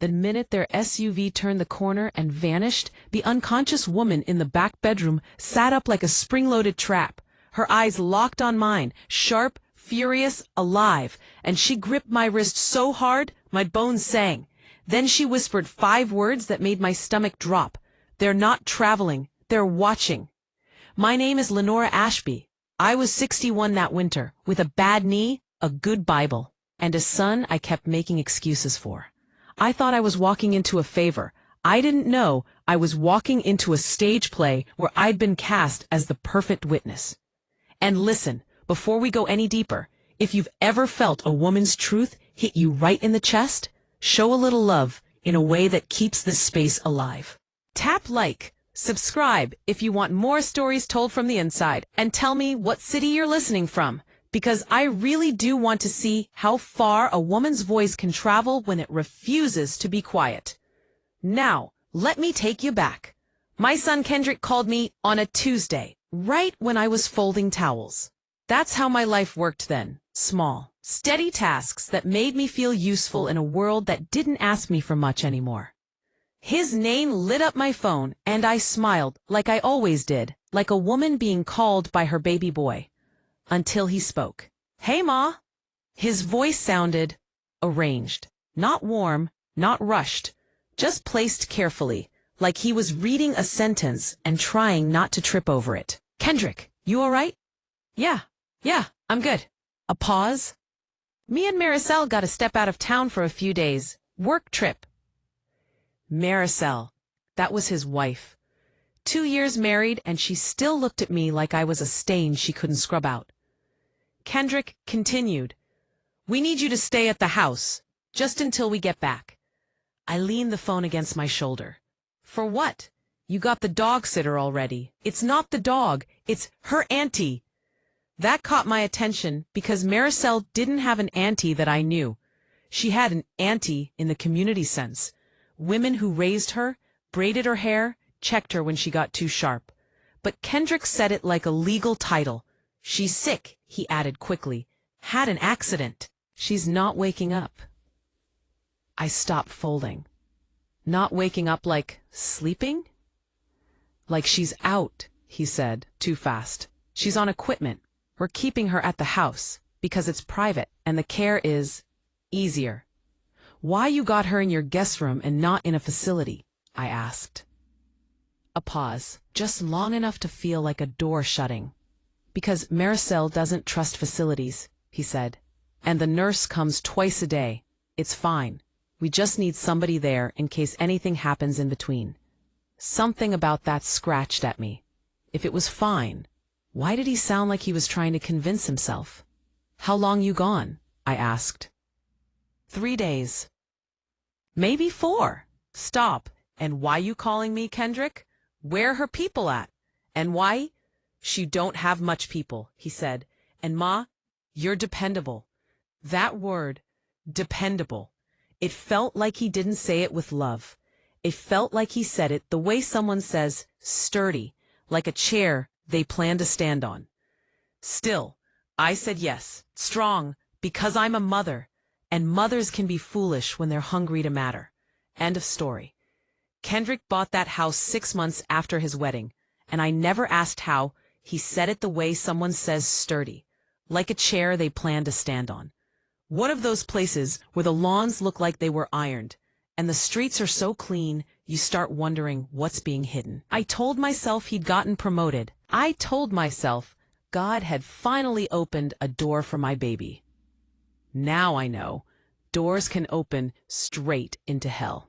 The minute their SUV turned the corner and vanished, the unconscious woman in the back bedroom sat up like a spring-loaded trap. Her eyes locked on mine, sharp, furious, alive, and she gripped my wrist so hard, my bones sang. Then she whispered 5 words that made my stomach drop. "They're not traveling, they're watching." My name is Lenora Ashby. I was 61 that winter, with a bad knee, a good Bible, and a son I kept making excuses for. I thought I was walking into a favor. I didn't know I was walking into a stage play where I'd been cast as the perfect witness. And listen, before we go any deeper, if you've ever felt a woman's truth hit you right in the chest, show a little love in a way that keeps this space alive. Tap like, subscribe if you want more stories told from the inside, and tell me what city you're listening from, because I really do want to see how far a woman's voice can travel when it refuses to be quiet. Now, let me take you back. My son Kendrick called me on a Tuesday, right when I was folding towels. That's how my life worked then. Small, steady tasks that made me feel useful in a world that didn't ask me for much anymore. His name lit up my phone, and I smiled, like I always did, like a woman being called by her baby boy. Until he spoke. "Hey, Ma." His voice sounded arranged, not warm, not rushed, just placed carefully, like he was reading a sentence and trying not to trip over it. "Kendrick, you all right?" Yeah, I'm good." A pause. "Me and Maricel got to step out of town for a few days. Work trip." Maricel. That was his wife. 2 years married, and she still looked at me like I was a stain she couldn't scrub out. Kendrick continued. "We need you to stay at the house, just until we get back." I leaned the phone against my shoulder. "For what? You got the dog sitter already." "It's not the dog, it's her auntie." That caught my attention because Maricel didn't have an auntie that I knew. She had an auntie in the community sense. Women who raised her, braided her hair, checked her when she got too sharp. But Kendrick said it like a legal title. "She's sick," he added quickly. "Had an accident. She's not waking up." I stopped folding. "Not waking up like sleeping?" "Like she's out," he said, too fast. "She's on equipment. We're keeping her at the house, because it's private, and the care is easier." "Why you got her in your guest room and not in a facility?" I asked. A pause, just long enough to feel like a door shutting. "Because Maricel doesn't trust facilities," he said. "And the nurse comes twice a day. It's fine. We just need somebody there in case anything happens in between." Something about that scratched at me. If it was fine, why did he sound like he was trying to convince himself? "How long you gone?" I asked. 3 days. "Maybe 4. Stop. And why you calling me, Kendrick? Where her people at? And why?" "She don't have much people," he said. "And Ma, you're dependable." That word, dependable. It felt like he didn't say it with love. It felt like he said it the way someone says sturdy, like a chair they plan to stand on. Still, I said yes, strong, because I'm a mother, and mothers can be foolish when they're hungry to matter. End of story. Kendrick bought that house 6 months after his wedding, and I never asked how. He said it the way someone says sturdy, like a chair they plan to stand on. One of those places where the lawns look like they were ironed, and the streets are so clean you start wondering what's being hidden. I told myself he'd gotten promoted. I told myself God had finally opened a door for my baby. Now I know doors can open straight into hell.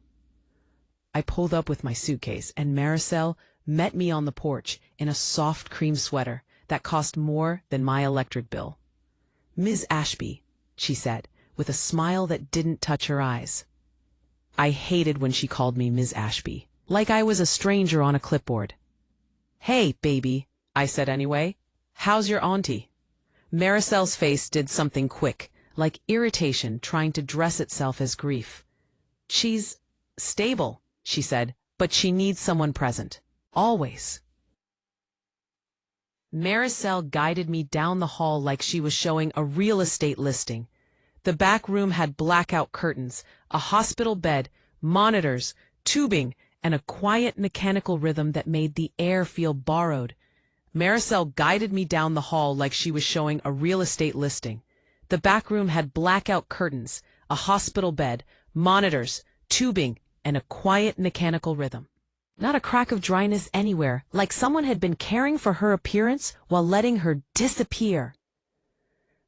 I pulled up with my suitcase, and Maricel met me on the porch in a soft cream sweater that cost more than my electric bill. "Ms. Ashby," she said, with a smile that didn't touch her eyes. I hated when she called me Ms. Ashby, like I was a stranger on a clipboard. "Hey, baby," I said anyway. "How's your auntie?" Maricel's face did something quick, like irritation trying to dress itself as grief. "She's stable," she said, "but she needs someone present. Always." Maricel guided me down the hall like she was showing a real estate listing. The back room had blackout curtains, a hospital bed, monitors, tubing, and a quiet mechanical rhythm that made the air feel borrowed. Maricel guided me down the hall like she was showing a real estate listing. The back room had blackout curtains, a hospital bed, monitors, tubing, and a quiet mechanical rhythm. Not a crack of dryness anywhere, like someone had been caring for her appearance while letting her disappear.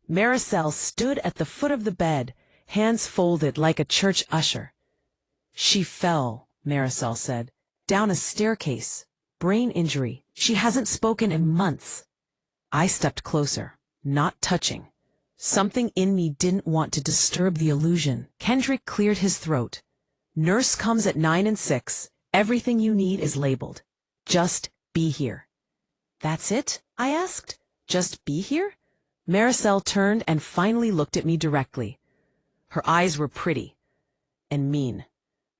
Maricel stood at the foot of the bed, hands folded like a church usher. "She fell," Maricel said, "down a staircase. Brain injury. She hasn't spoken in months." I stepped closer, not touching. Something in me didn't want to disturb the illusion. Kendrick cleared his throat. "Nurse comes at 9 and 6. Everything you need is labeled. Just be here." "That's it?" I asked. "Just be here?" Maricel turned and finally looked at me directly. Her eyes were pretty and mean.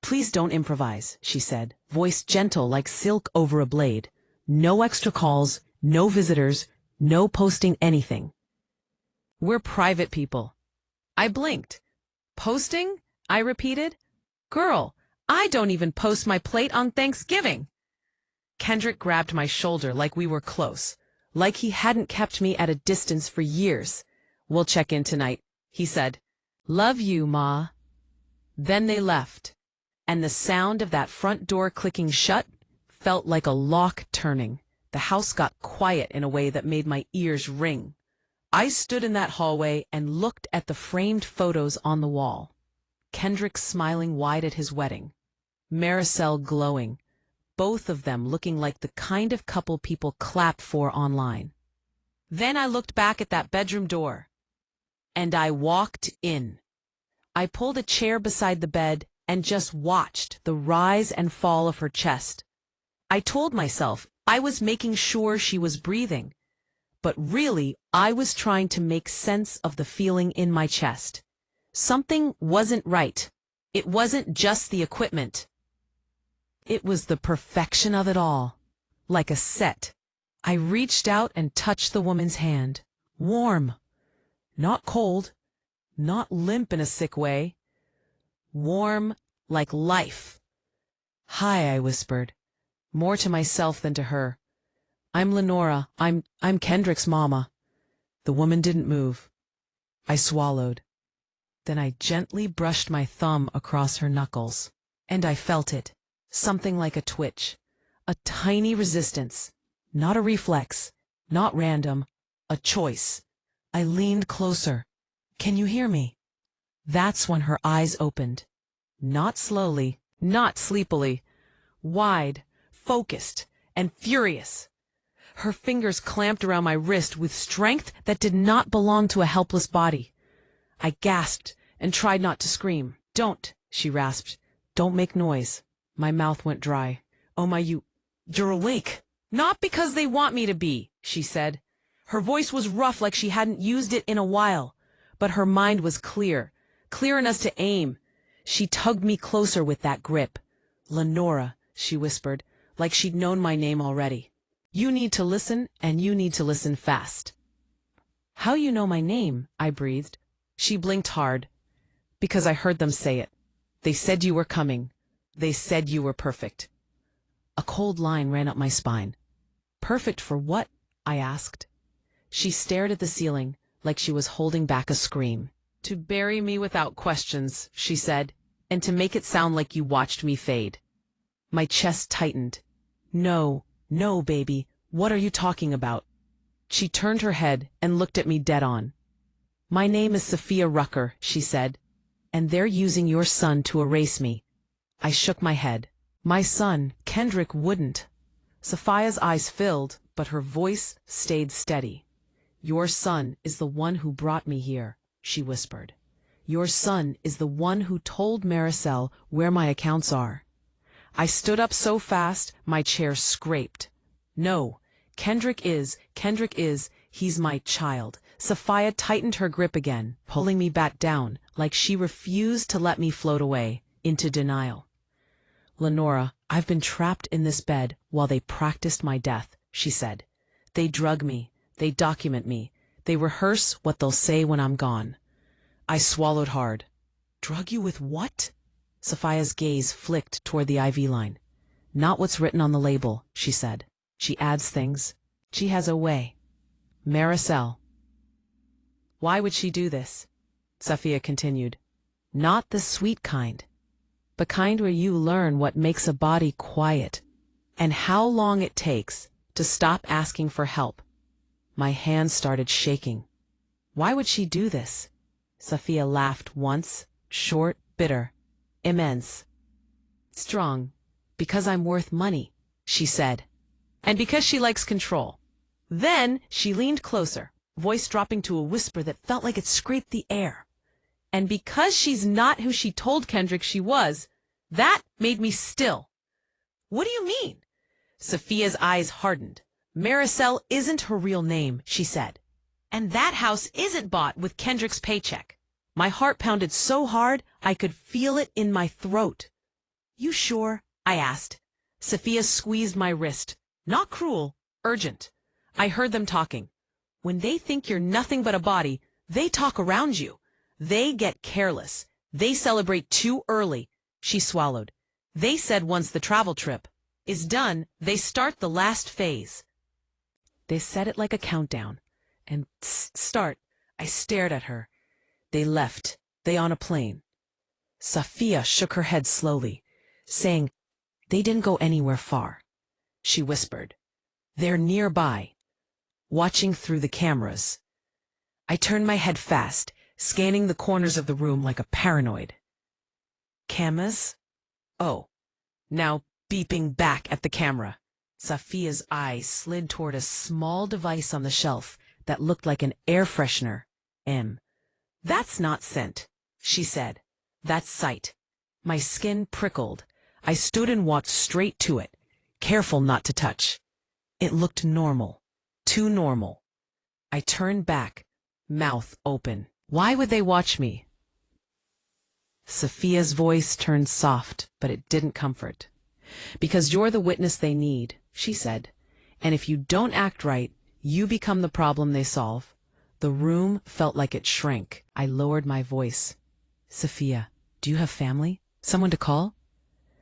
"Please don't improvise," she said, voice gentle like silk over a blade. "No extra calls, no visitors, no posting anything. We're private people." I blinked. "Posting?" I repeated. "Girl, I don't even post my plate on Thanksgiving." Kendrick grabbed my shoulder like we were close, like he hadn't kept me at a distance for years. "We'll check in tonight," he said. "Love you, Ma." Then they left, and the sound of that front door clicking shut felt like a lock turning. The house got quiet in a way that made my ears ring. I stood in that hallway and looked at the framed photos on the wall. Kendrick smiling wide at his wedding. Maricel glowing, both of them looking like the kind of couple people clap for online. Then I looked back at that bedroom door, and I walked in. I pulled a chair beside the bed and just watched the rise and fall of her chest. I told myself I was making sure she was breathing, but really I was trying to make sense of the feeling in my chest. Something wasn't right. It wasn't just the equipment. It was the perfection of it all, like a set. I reached out and touched the woman's hand. Warm. Not cold. Not limp in a sick way. Warm like life. "Hi," I whispered, more to myself than to her. "I'm Lenora. I'm Kendrick's mama." The woman didn't move. I swallowed. Then I gently brushed my thumb across her knuckles, and I felt it. Something like a twitch, a tiny resistance, not a reflex, not random, a choice. I leaned closer. "Can you hear me?" That's when her eyes opened. Not slowly, not sleepily, wide, focused, and furious. Her fingers clamped around my wrist with strength that did not belong to a helpless body. I gasped and tried not to scream. "Don't," she rasped. "Don't make noise." My mouth went dry. "Oh my, you're awake." "Not because they want me to be," she said. Her voice was rough like she hadn't used it in a while, but her mind was clear, clear enough to aim. She tugged me closer with that grip. "Lenora," she whispered, like she'd known my name already. "You need to listen, and you need to listen fast." "How you know my name?" I breathed. She blinked hard. "Because I heard them say it. They said you were coming. They said you were perfect." A cold line ran up my spine. "Perfect for what?" I asked. She stared at the ceiling like she was holding back a scream. "To bury me without questions," she said, "and to make it sound like you watched me fade." My chest tightened. "No, no, baby, what are you talking about?" She turned her head and looked at me dead on. "My name is Sophia Rucker," she said, "and they're using your son to erase me." I shook my head. "My son, Kendrick, wouldn't." Sophia's eyes filled, but her voice stayed steady. "Your son is the one who brought me here," she whispered. "Your son is the one who told Maricel where my accounts are." I stood up so fast, my chair scraped. "No, Kendrick is, he's my child." Sophia tightened her grip again, pulling me back down, like she refused to let me float away, into denial. "Lenora, I've been trapped in this bed while they practiced my death," she said. "They drug me, they document me, they rehearse what they'll say when I'm gone." I swallowed hard. "Drug you with what?" Sophia's gaze flicked toward the IV line. Not what's written on the label, she said. She adds things. She has a way. Maricel. Why would she do this? Sophia continued. Not the sweet kind, but kind where you learn what makes a body quiet and how long it takes to stop asking for help. My hands started shaking. Why would she do this? Sophia laughed once, short, bitter, immense. Strong, because I'm worth money, she said, and because she likes control. Then she leaned closer, voice dropping to a whisper that felt like it scraped the air. And because she's not who she told Kendrick she was, that made me still. What do you mean? Sophia's eyes hardened. Maricel isn't her real name, she said. And that house isn't bought with Kendrick's paycheck. My heart pounded so hard I could feel it in my throat. You sure? I asked. Sophia squeezed my wrist. Not cruel, urgent. I heard them talking. When they think you're nothing but a body, they talk around you. They get careless. They celebrate too early. She swallowed. They said once the travel trip is done, they start the last phase. They said it like a countdown. And start. I stared at her. They left. They on a plane. Sophia shook her head slowly, saying, they didn't go anywhere far. She whispered, they're nearby, watching through the cameras. I turned my head fast, scanning the corners of the room like a paranoid. Cameras? Oh, now beeping back at the camera. Sophia's eyes slid toward a small device on the shelf that looked like an air freshener. That's not scent, she said. That's sight. My skin prickled. I stood and walked straight to it, careful not to touch. It looked normal, too normal. I turned back, mouth open. Why would they watch me? Sophia's voice turned soft, but it didn't comfort. Because you're the witness they need, she said. And if you don't act right, you become the problem they solve. The room felt like it shrank. I lowered my voice. Sophia, do you have family? Someone to call?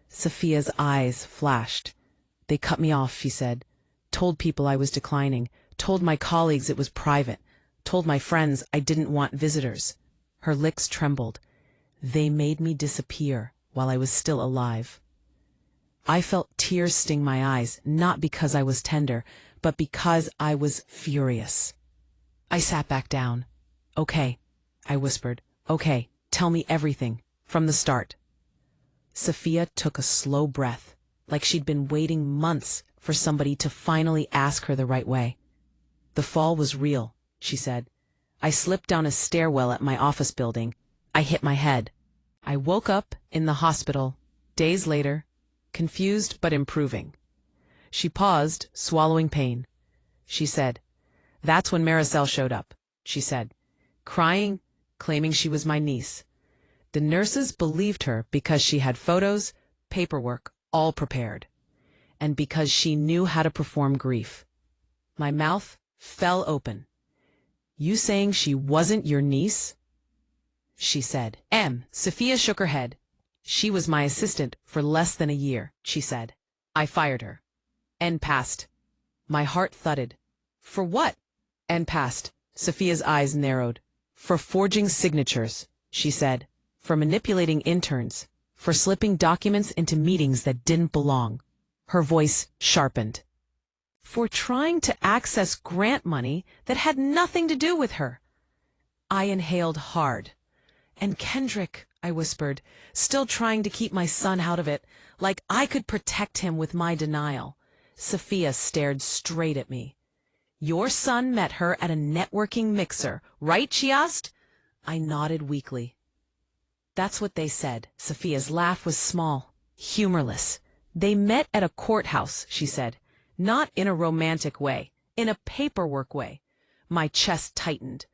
Sophia's eyes flashed. They cut me off, she said. Told people I was declining. Told my colleagues it was private. Told my friends I didn't want visitors. Her lips trembled. They made me disappear while I was still alive. I felt tears sting my eyes, not because I was tender, but because I was furious. I sat back down. Okay, I whispered. Okay, tell me everything, from the start. Sophia took a slow breath, like she'd been waiting months for somebody to finally ask her the right way. The fall was real, she said. I slipped down a stairwell at my office building. I hit my head. I woke up in the hospital, days later, confused but improving. She paused, swallowing pain. She said, that's when Maricel showed up, she said, crying, claiming she was my niece. The nurses believed her because she had photos, paperwork, all prepared, and because she knew how to perform grief. My mouth fell open. You saying she wasn't your niece? She said. Sophia shook her head. She was my assistant for less than a year, she said. I fired her. N passed. My heart thudded. For what? N passed. Sophia's eyes narrowed. For forging signatures, she said. For manipulating interns. For slipping documents into meetings that didn't belong. Her voice sharpened. For trying to access grant money that had nothing to do with her. I inhaled hard. And Kendrick, I whispered, still trying to keep my son out of it, like I could protect him with my denial. Sophia stared straight at me. Your son met her at a networking mixer, right, she asked? I nodded weakly. That's what they said. Sophia's laugh was small, humorless. They met at a courthouse, she said. Not in a romantic way, in a paperwork way. My chest tightened.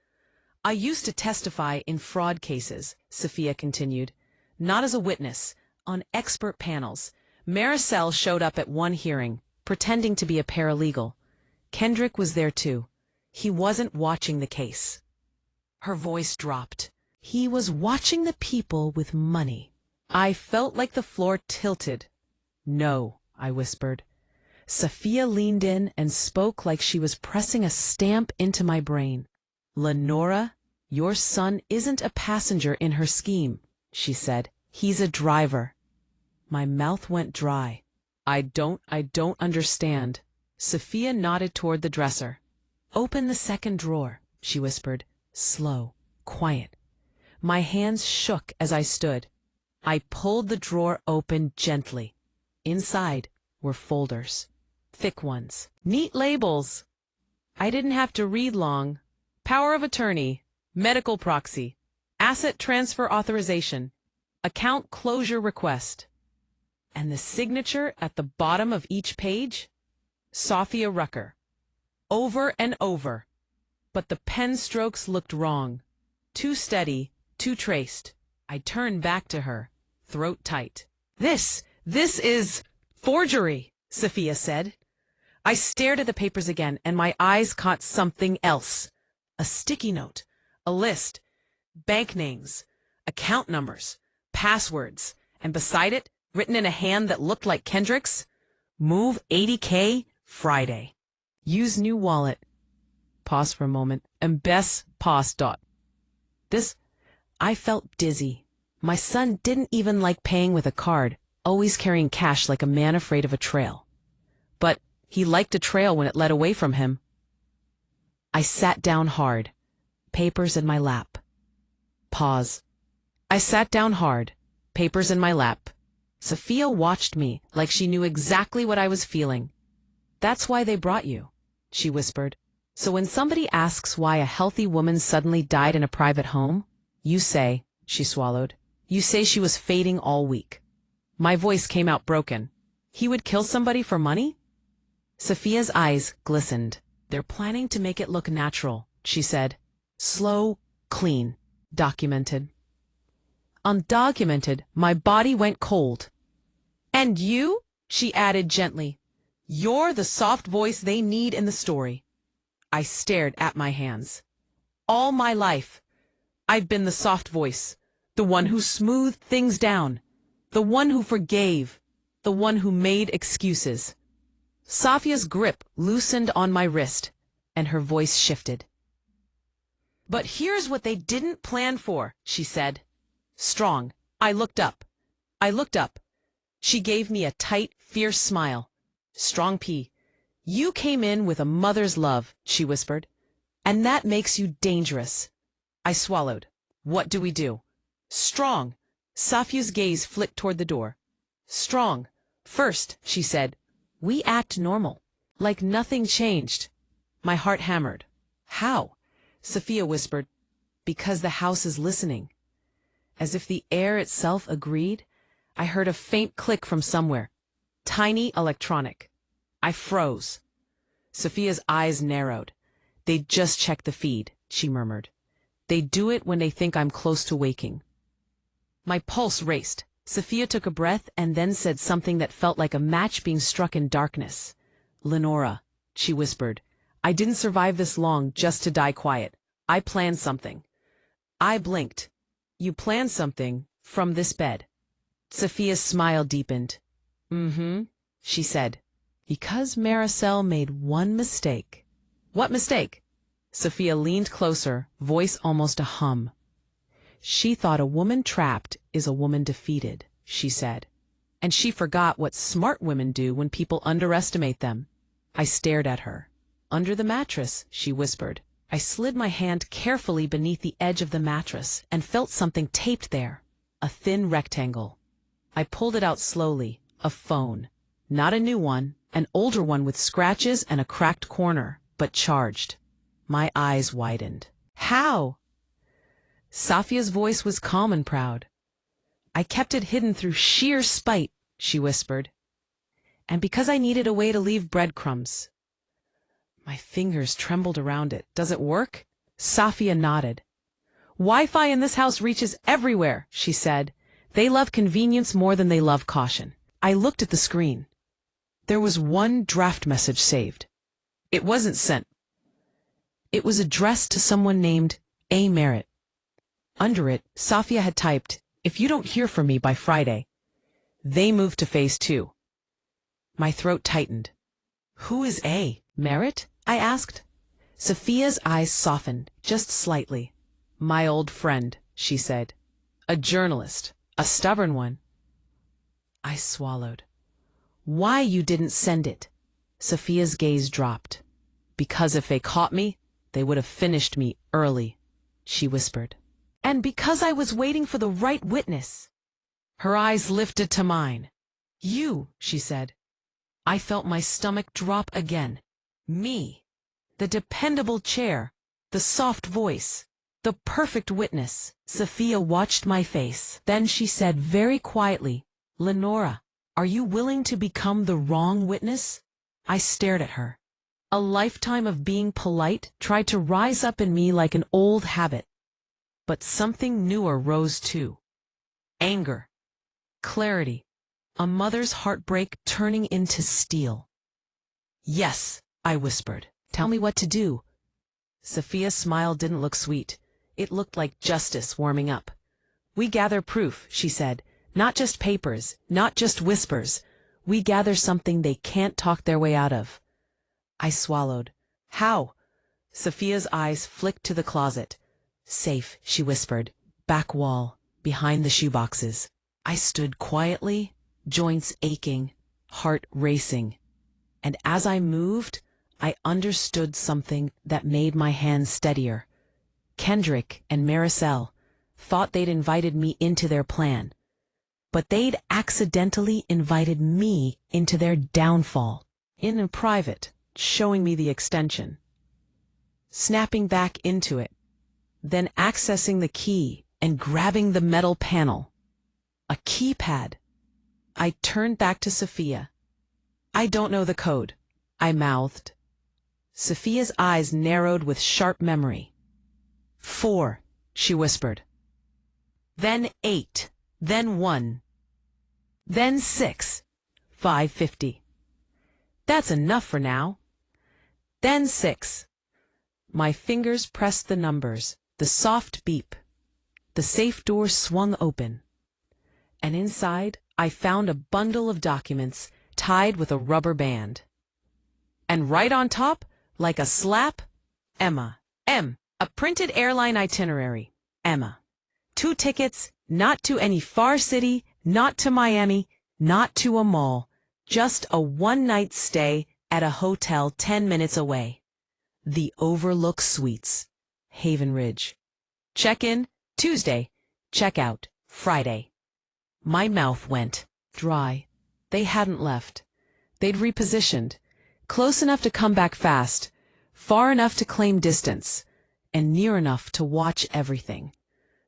I used to testify in fraud cases, Sophia continued. Not as a witness, on expert panels. Maricel showed up at one hearing, pretending to be a paralegal. Kendrick was there too. He wasn't watching the case. Her voice dropped. He was watching the people with money. I felt like the floor tilted. "No," I whispered. Sophia leaned in and spoke like she was pressing a stamp into my brain. "Lenora, your son isn't a passenger in her scheme," she said. "He's a driver." My mouth went dry. I don't understand." Sophia nodded toward the dresser. "Open the second drawer," she whispered. Slow, quiet. My hands shook as I stood. I pulled the drawer open gently. Inside were folders. Thick ones. Neat labels. I didn't have to read long. Power of attorney. Medical proxy. Asset transfer authorization. Account closure request. And the signature at the bottom of each page? Sophia Rucker. Over and over. But the pen strokes looked wrong. Too steady, too traced. I turned back to her, throat tight. This is forgery," Sophia said. I stared at the papers again, and my eyes caught something else. A sticky note, a list, bank names, account numbers, passwords, and beside it, written in a hand that looked like Kendrick's, "Move $80K Friday. Use new wallet." Pause for a moment, and Bess paused. This, I felt dizzy. My son didn't even like paying with a card, always carrying cash like a man afraid of a trail. But he liked a trail when it led away from him. I sat down hard, papers in my lap. Pause. I sat down hard, papers in my lap. Sophia watched me like she knew exactly what I was feeling. "That's why they brought you," she whispered. "So when somebody asks why a healthy woman suddenly died in a private home, you say," she swallowed, "you say she was fading all week." My voice came out broken. "He would kill somebody for money?" Sophia's eyes glistened. "They're planning to make it look natural," she said. "Slow, clean, documented." Undocumented, my body went cold. "And you," she added gently, "you're the soft voice they need in the story." I stared at my hands. All my life, I've been the soft voice, the one who smoothed things down, the one who forgave, the one who made excuses. Sophia's grip loosened on my wrist, and her voice shifted. "But here's what they didn't plan for," she said. Strong. I looked up. She gave me a tight, fierce smile. "Strong P. You came in with a mother's love," she whispered, "and that makes you dangerous." I swallowed. "What do we do?" "Strong." Sophia's gaze flicked toward the door. "Strong. First," she said, "we act normal, like nothing changed." My heart hammered. "How?" Sophia whispered. "Because the house is listening." As if the air itself agreed, I heard a faint click from somewhere. Tiny electronic. I froze. Sophia's eyes narrowed. "They just checked the feed," she murmured. "They do it when they think I'm close to waking." My pulse raced. Sophia took a breath and then said something that felt like a match being struck in darkness. "Lenora," she whispered, "I didn't survive this long just to die quiet. I planned something." I blinked. "You planned something from this bed?" Sophia's smile deepened. "Mm-hmm," she said. "Because Maricel made one mistake." "What mistake?" Sophia leaned closer, voice almost a hum. "She thought a woman trapped is a woman defeated," she said. "And she forgot what smart women do when people underestimate them." I stared at her. "Under the mattress," she whispered. I slid my hand carefully beneath the edge of the mattress and felt something taped there. A thin rectangle. I pulled it out slowly. A phone. Not a new one. An older one with scratches and a cracked corner, but charged. My eyes widened. "How?" Sophia's voice was calm and proud. "I kept it hidden through sheer spite," she whispered. "And because I needed a way to leave breadcrumbs." My fingers trembled around it. "Does it work?" Sophia nodded. "Wi-Fi in this house reaches everywhere," she said. "They love convenience more than they love caution." I looked at the screen. There was one draft message saved. It wasn't sent. It was addressed to someone named A. Merritt. Under it, Sophia had typed, If you don't hear from me by Friday, they move to phase 2. My throat tightened. Who is A? Merritt? I asked. Sophia's eyes softened, just slightly. My old friend, she said. A journalist. A stubborn one. I swallowed. Why you didn't send it? Sophia's gaze dropped. Because if they caught me, they would have finished me early, she whispered. And because I was waiting for the right witness. Her eyes lifted to mine. You, she said. I felt my stomach drop again. Me. The dependable chair. The soft voice. The perfect witness. Sophia watched my face. Then she said very quietly, Lenora, are you willing to become the wrong witness? I stared at her. A lifetime of being polite tried to rise up in me like an old habit. But something newer rose too. Anger. Clarity. A mother's heartbreak turning into steel. Yes, I whispered. Tell me what to do. Sophia's smile didn't look sweet. It looked like justice warming up. We gather proof, she said. Not just papers, not just whispers. We gather something they can't talk their way out of. I swallowed. How? Sophia's eyes flicked to the closet. Safe, she whispered. Back wall, behind the shoeboxes. I stood quietly, joints aching, heart racing. And as I moved, I understood something that made my hands steadier. Kendrick and Maricel thought they'd invited me into their plan. But they'd accidentally invited me into their downfall. In private, showing me the extension. Snapping back into it. Then accessing the key and grabbing the metal panel. A keypad. I turned back to Sophia. I don't know the code, I mouthed. Sophia's eyes narrowed with sharp memory. 4, she whispered. Then 8, then 1. Then 6, 550. That's enough for now. Then 6. My fingers pressed the numbers, the soft beep. The safe door swung open. And inside, I found a bundle of documents tied with a rubber band. And right on top, like a slap, Emma. M. A printed airline itinerary. Emma. 2 tickets, not to any far city, not to Miami, not to a mall. Just a one-night stay at a hotel 10 minutes away. The Overlook Suites, Haven Ridge. Check-in, Tuesday. Check-out, Friday. My mouth went dry. They hadn't left. They'd repositioned. Close enough to come back fast. Far enough to claim distance. And near enough to watch everything.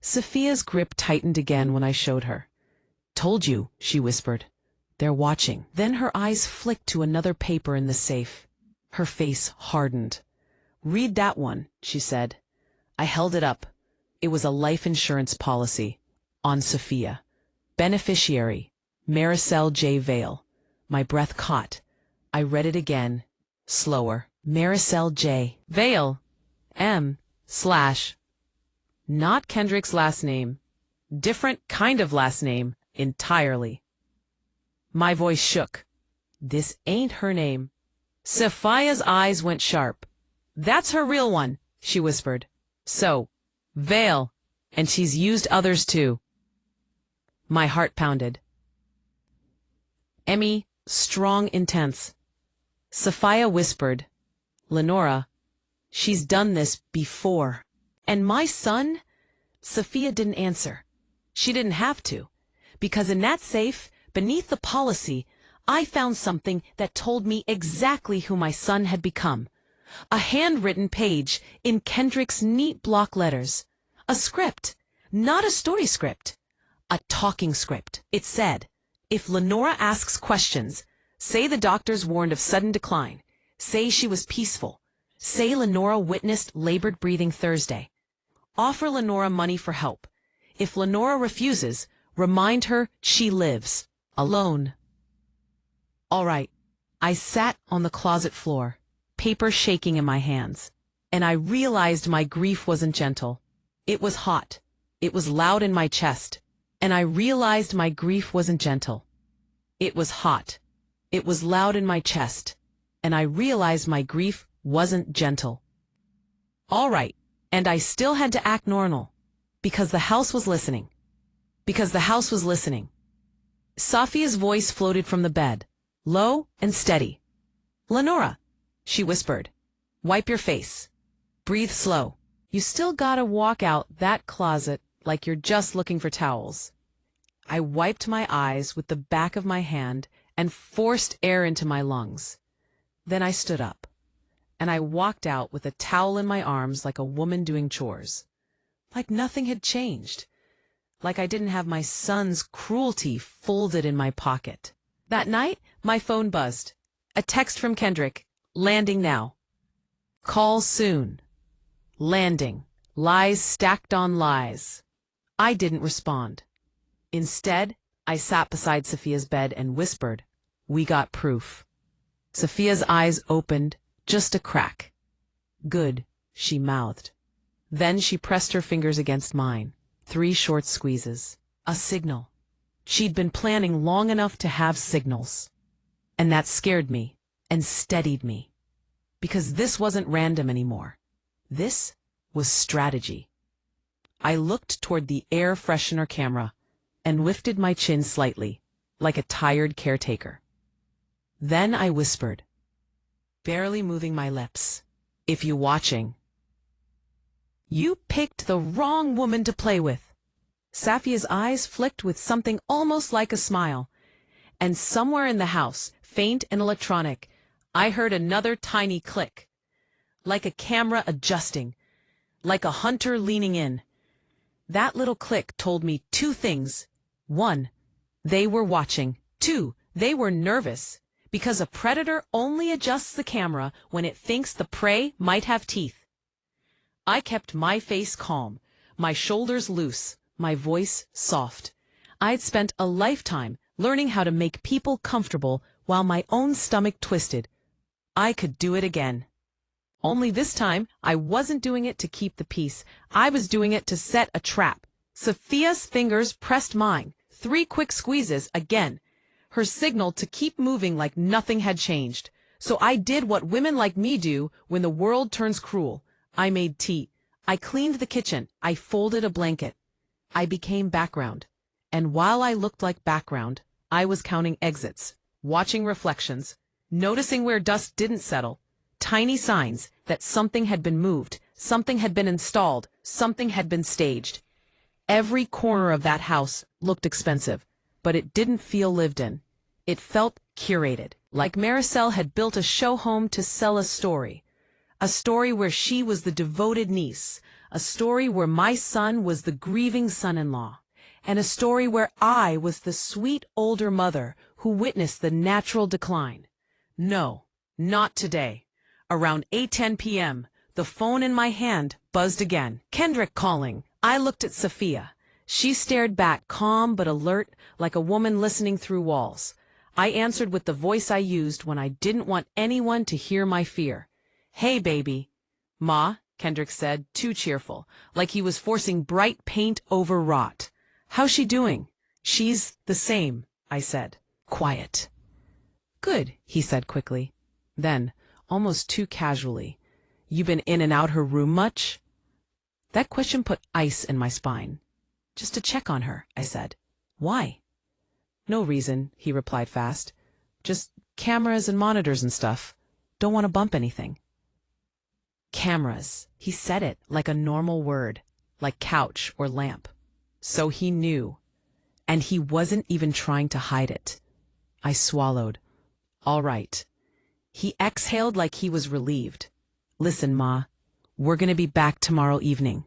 Sophia's grip tightened again when I showed her. Told you, she whispered. They're watching. Then her eyes flicked to another paper in the safe. Her face hardened. Read that one, she said. I held it up. It was a life insurance policy. On Sophia. Beneficiary, Maricel J. Vale. My breath caught. I read it again, slower. Maricel J. Vale. M. / Not Kendrick's last name. Different kind of last name, entirely. My voice shook. This ain't her name. Sophia's eyes went sharp. That's her real one, she whispered. So, Vale, and she's used others too. My heart pounded. Emmy, strong, intense. Sophia whispered, Lenora, she's done this before. And my son? Sophia didn't answer. She didn't have to, because in that safe, beneath the policy, I found something that told me exactly who my son had become. A handwritten page in Kendrick's neat block letters. A script, not a story script. A talking script. It said, if Lenora asks questions, say the doctors warned of sudden decline. Say she was peaceful. Say Lenora witnessed labored breathing Thursday. Offer Lenora money for help. If Lenora refuses, remind her she lives. Alone. All right. I sat on the closet floor, paper shaking in my hands, and I realized my grief wasn't gentle. It was hot. It was loud in my chest. and I realized my grief wasn't gentle. It was hot. It was loud in my chest, and I realized my grief wasn't gentle. All right, and I still had to act normal, because the house was listening. Because the house was listening. Safia's voice floated from the bed, low and steady. "Lenora," she whispered, "wipe your face. Breathe slow. You still gotta walk out that closet like you're just looking for towels." I wiped my eyes with the back of my hand and forced air into my lungs. Then I stood up, and I walked out with a towel in my arms like a woman doing chores. Like nothing had changed. Like I didn't have my son's cruelty folded in my pocket. That night, my phone buzzed. A text from Kendrick. "Landing now. Call soon." Landing. Lies stacked on lies. I didn't respond. Instead, I sat beside Sophia's bed and whispered, "We got proof." Sophia's eyes opened, just a crack. "Good," she mouthed. Then she pressed her fingers against mine. 3 short squeezes. A signal. She'd been planning long enough to have signals. And that scared me and steadied me. Because this wasn't random anymore. This was strategy. I looked toward the air freshener camera and lifted my chin slightly, like a tired caretaker. Then I whispered, barely moving my lips, "If you watching, you picked the wrong woman to play with." Safia's eyes flicked with something almost like a smile, and somewhere in the house, faint and electronic, I heard another tiny click, like a camera adjusting, like a hunter leaning in. That little click told me 2 things. 1, they were watching. 2, they were nervous, because a predator only adjusts the camera when it thinks the prey might have teeth. I kept my face calm, my shoulders loose, my voice soft. I'd spent a lifetime learning how to make people comfortable while my own stomach twisted. I could do it again. Only this time, I wasn't doing it to keep the peace. I was doing it to set a trap. Sophia's fingers pressed mine, 3 quick squeezes again, her signal to keep moving like nothing had changed. So I did what women like me do when the world turns cruel. I made tea. I cleaned the kitchen. I folded a blanket. I became background. And while I looked like background, I was counting exits, watching reflections, noticing where dust didn't settle, tiny signs that something had been moved, something had been installed, something had been staged. Every corner of that house looked expensive, but it didn't feel lived in. It felt curated, like Maricel had built a show home to sell a story where she was the devoted niece, a story where my son was the grieving son-in-law, and a story where I was the sweet older mother who witnessed the natural decline. No, not today. Around 8:10 p.m., the phone in my hand buzzed again. Kendrick calling. I looked at Sophia. She stared back, calm but alert, like a woman listening through walls. I answered with the voice I used when I didn't want anyone to hear my fear. "Hey, baby." "Ma," Kendrick said, too cheerful, like he was forcing bright paint over rot. "How's she doing?" "She's the same," I said. "Quiet." "Good," he said quickly. Then, almost too casually, "You been in and out her room much?" That question put ice in my spine. "Just to check on her," I said. "Why?" "No reason," he replied fast. "Just cameras and monitors and stuff. Don't want to bump anything." Cameras. He said it like a normal word, like couch or lamp. So he knew. And he wasn't even trying to hide it. I swallowed. All right. He exhaled like he was relieved. "Listen, Ma, we're gonna be back tomorrow evening.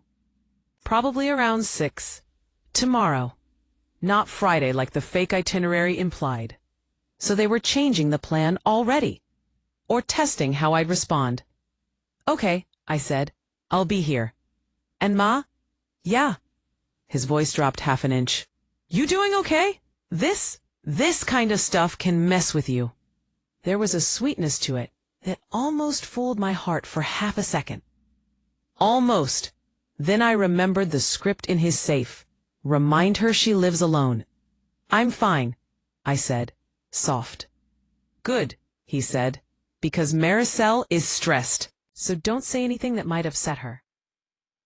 Probably around 6. Tomorrow. Not Friday like the fake itinerary implied." So they were changing the plan already. Or testing how I'd respond. "Okay," I said. "I'll be here." "And Ma?" "Yeah." His voice dropped half an inch. "You doing okay? This kind of stuff can mess with you." There was a sweetness to it that almost fooled my heart for half a second. Almost. Then I remembered the script in his safe. Remind her she lives alone. I'm fine, I said, soft. Good, he said, because Maricel is stressed, so don't say anything that might upset her.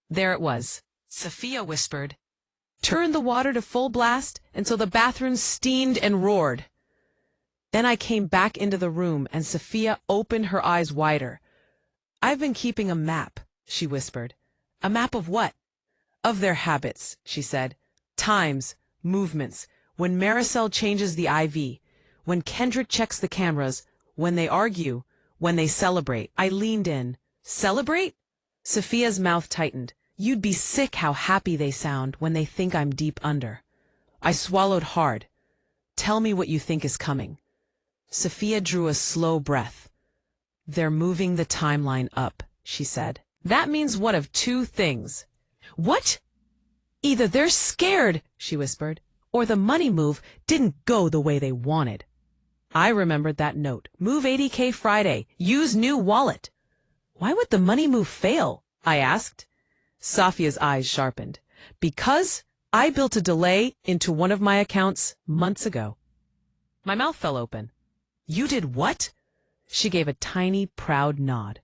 There it was. Sophia whispered. Turn the water to full blast until the bathroom steamed and roared. Then I came back into the room and Sophia opened her eyes wider. I've been keeping a map, she whispered. A map of what? Of their habits, she said. Times, movements, when Maricel changes the IV, when Kendrick checks the cameras, when they argue, when they celebrate. I leaned in. Celebrate? Sophia's mouth tightened. You'd be sick how happy they sound when they think I'm deep under. I swallowed hard. Tell me what you think is coming. Sophia drew a slow breath. They're moving the timeline up, she said. That means one of two things. What? Either they're scared, she whispered, or the money move didn't go the way they wanted. I remembered that note. Move 80K Friday. Use new wallet. Why would the money move fail? I asked. Sophia's eyes sharpened. Because I built a delay into one of my accounts months ago. My mouth fell open. You did what? She gave a tiny, proud nod.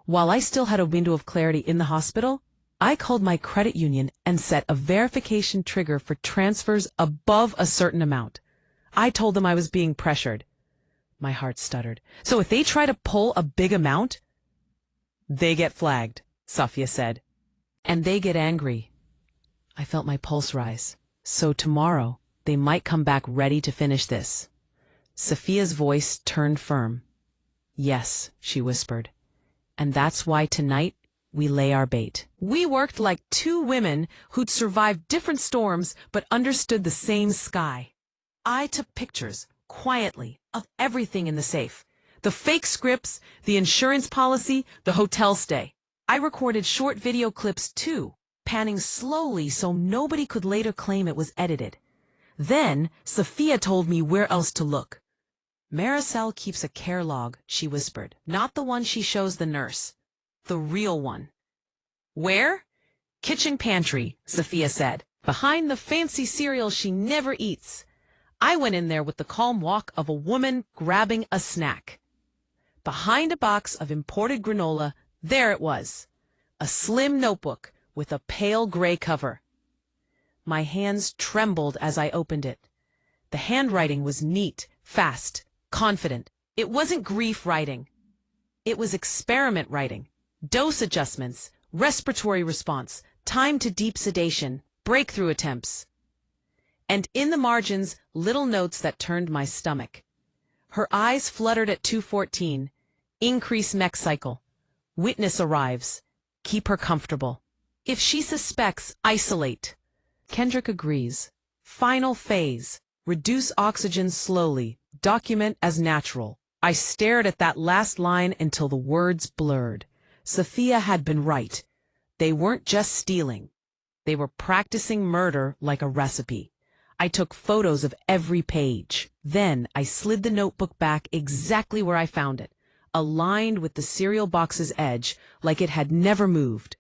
While I still had a window of clarity in the hospital, I called my credit union and set a verification trigger for transfers above a certain amount. I told them I was being pressured. My heart stuttered. So if they try to pull a big amount, they get flagged, Sophia said. And they get angry. I felt my pulse rise. So tomorrow, they might come back ready to finish this. Sophia's voice turned firm. Yes, she whispered. And that's why tonight we lay our bait. We worked like two women who'd survived different storms but understood the same sky. I took pictures, quietly, of everything in the safe. The fake scripts, the insurance policy, the hotel stay. I recorded short video clips too, panning slowly so nobody could later claim it was edited. Then, Sophia told me where else to look. Maricel keeps a care log, she whispered. Not the one she shows the nurse. The real one. Where? Kitchen pantry, Sophia said. Behind the fancy cereal she never eats. I went in there with the calm walk of a woman grabbing a snack. Behind a box of imported granola, there it was. A slim notebook with a pale gray cover. My hands trembled as I opened it. The handwriting was neat, fast, confident. It wasn't grief writing. It was experiment writing. Dose adjustments, respiratory response, time to deep sedation, breakthrough attempts. And in the margins, little notes that turned my stomach. Her eyes fluttered at 2:14. Increase mech cycle. Witness arrives. Keep her comfortable. If she suspects, isolate. Kendrick agrees. Final phase. Reduce oxygen slowly. Document as natural. I stared at that last line until the words blurred. Sophia had been right. They weren't just stealing. They were practicing murder like a recipe. I took photos of every page. Then I slid the notebook back exactly where I found it, aligned with the cereal box's edge like it had never moved.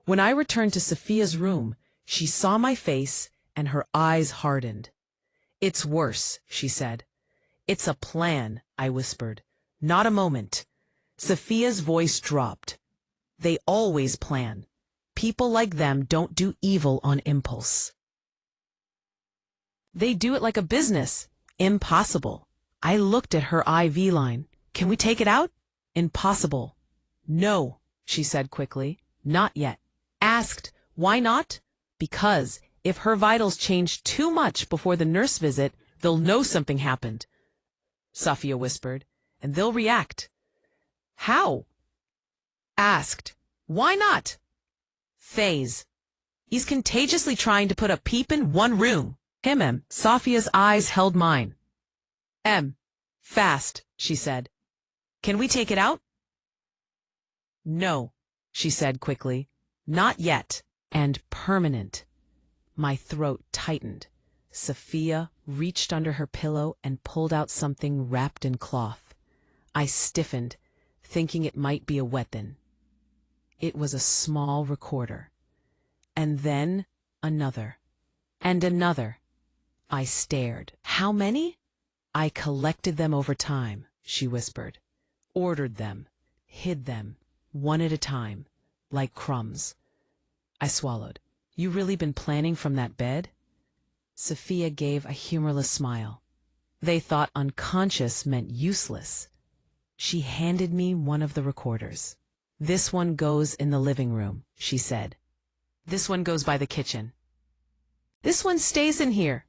When I returned to Sophia's room, she saw my face and her eyes hardened. It's worse, she said. It's a plan, I whispered. Not a moment. Sophia's voice dropped. They always plan. People like them don't do evil on impulse. They do it like a business. Impossible. I looked at her IV line. Can we take it out? Impossible. No, she said quickly. Not yet. Asked, why not? Because if her vitals change too much before the nurse visit, they'll know something happened. Sophia whispered, and they'll react. How? Asked, why not? Phase. He's contagiously trying to put a peep in one room. Him. Sophia's eyes held mine. Fast, she said. Can we take it out? No, she said quickly. Not yet. And permanent. My throat tightened. Sophia reached under her pillow and pulled out something wrapped in cloth. I stiffened, thinking it might be a weapon. It was a small recorder. And then another. And another. I stared. How many? I collected them over time, she whispered. Ordered them. Hid them. One at a time. Like crumbs. I swallowed. You really been planning from that bed? Sophia gave a humorless smile. They thought unconscious meant useless. She handed me one of the recorders. This one goes in the living room, she said. This one goes by the kitchen. This one stays in here.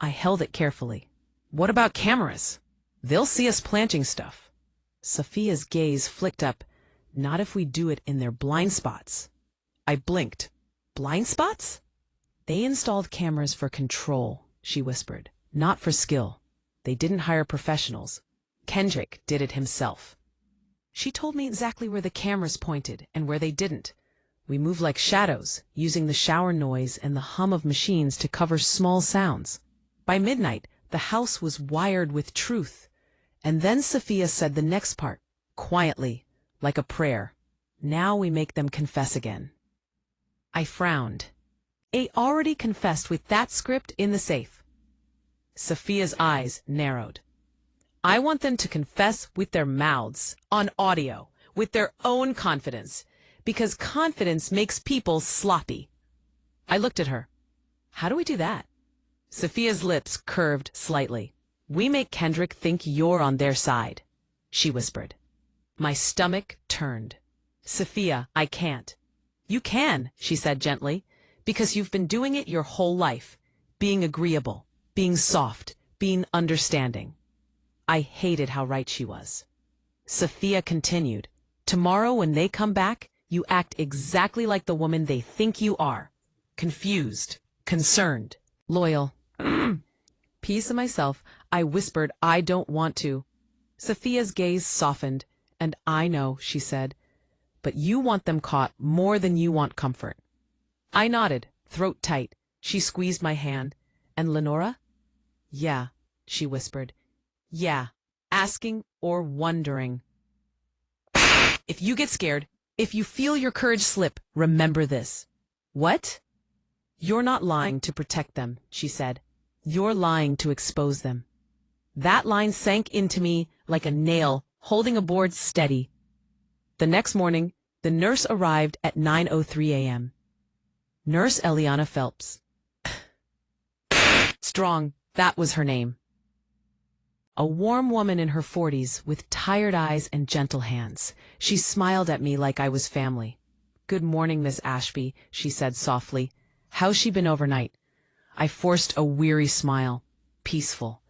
I held it carefully. What about cameras? They'll see us planting stuff. Sophia's gaze flicked up. Not if we do it in their blind spots. I blinked. Blind spots? They installed cameras for control, she whispered. Not for skill. They didn't hire professionals. Kendrick did it himself. She told me exactly where the cameras pointed and where they didn't. We moved like shadows, using the shower noise and the hum of machines to cover small sounds. By midnight, the house was wired with truth. And then Sophia said the next part, quietly, like a prayer. Now we make them confess again. I frowned. They already confessed with that script in the safe. Sophia's eyes narrowed. I want them to confess with their mouths, on audio, with their own confidence, because confidence makes people sloppy. I looked at her. How do we do that? Sophia's lips curved slightly. We make Kendrick think you're on their side, she whispered. My stomach turned. Sophia, I can't. You can, she said gently, because you've been doing it your whole life, being agreeable, being soft, being understanding. I hated how right she was. Sophia continued, tomorrow when they come back, you act exactly like the woman they think you are. Confused, concerned, loyal. Piece of myself, I whispered, I don't want to. Sophia's gaze softened, and I know, she said, but you want them caught more than you want comfort. I nodded, throat tight. She squeezed my hand. And Lenora? Yeah, she whispered. Yeah, asking or wondering. If you get scared, if you feel your courage slip, remember this. What? You're not lying to protect them, she said. You're lying to expose them. That line sank into me like a nail holding a board steady. The next morning, the nurse arrived at 9:03 a.m. Nurse Eliana Phelps. Strong, that was her name. A warm woman in her 40s with tired eyes and gentle hands. She smiled at me like I was family. Good morning, Miss Ashby, she said softly. How's she been overnight? I forced a weary smile. Peaceful.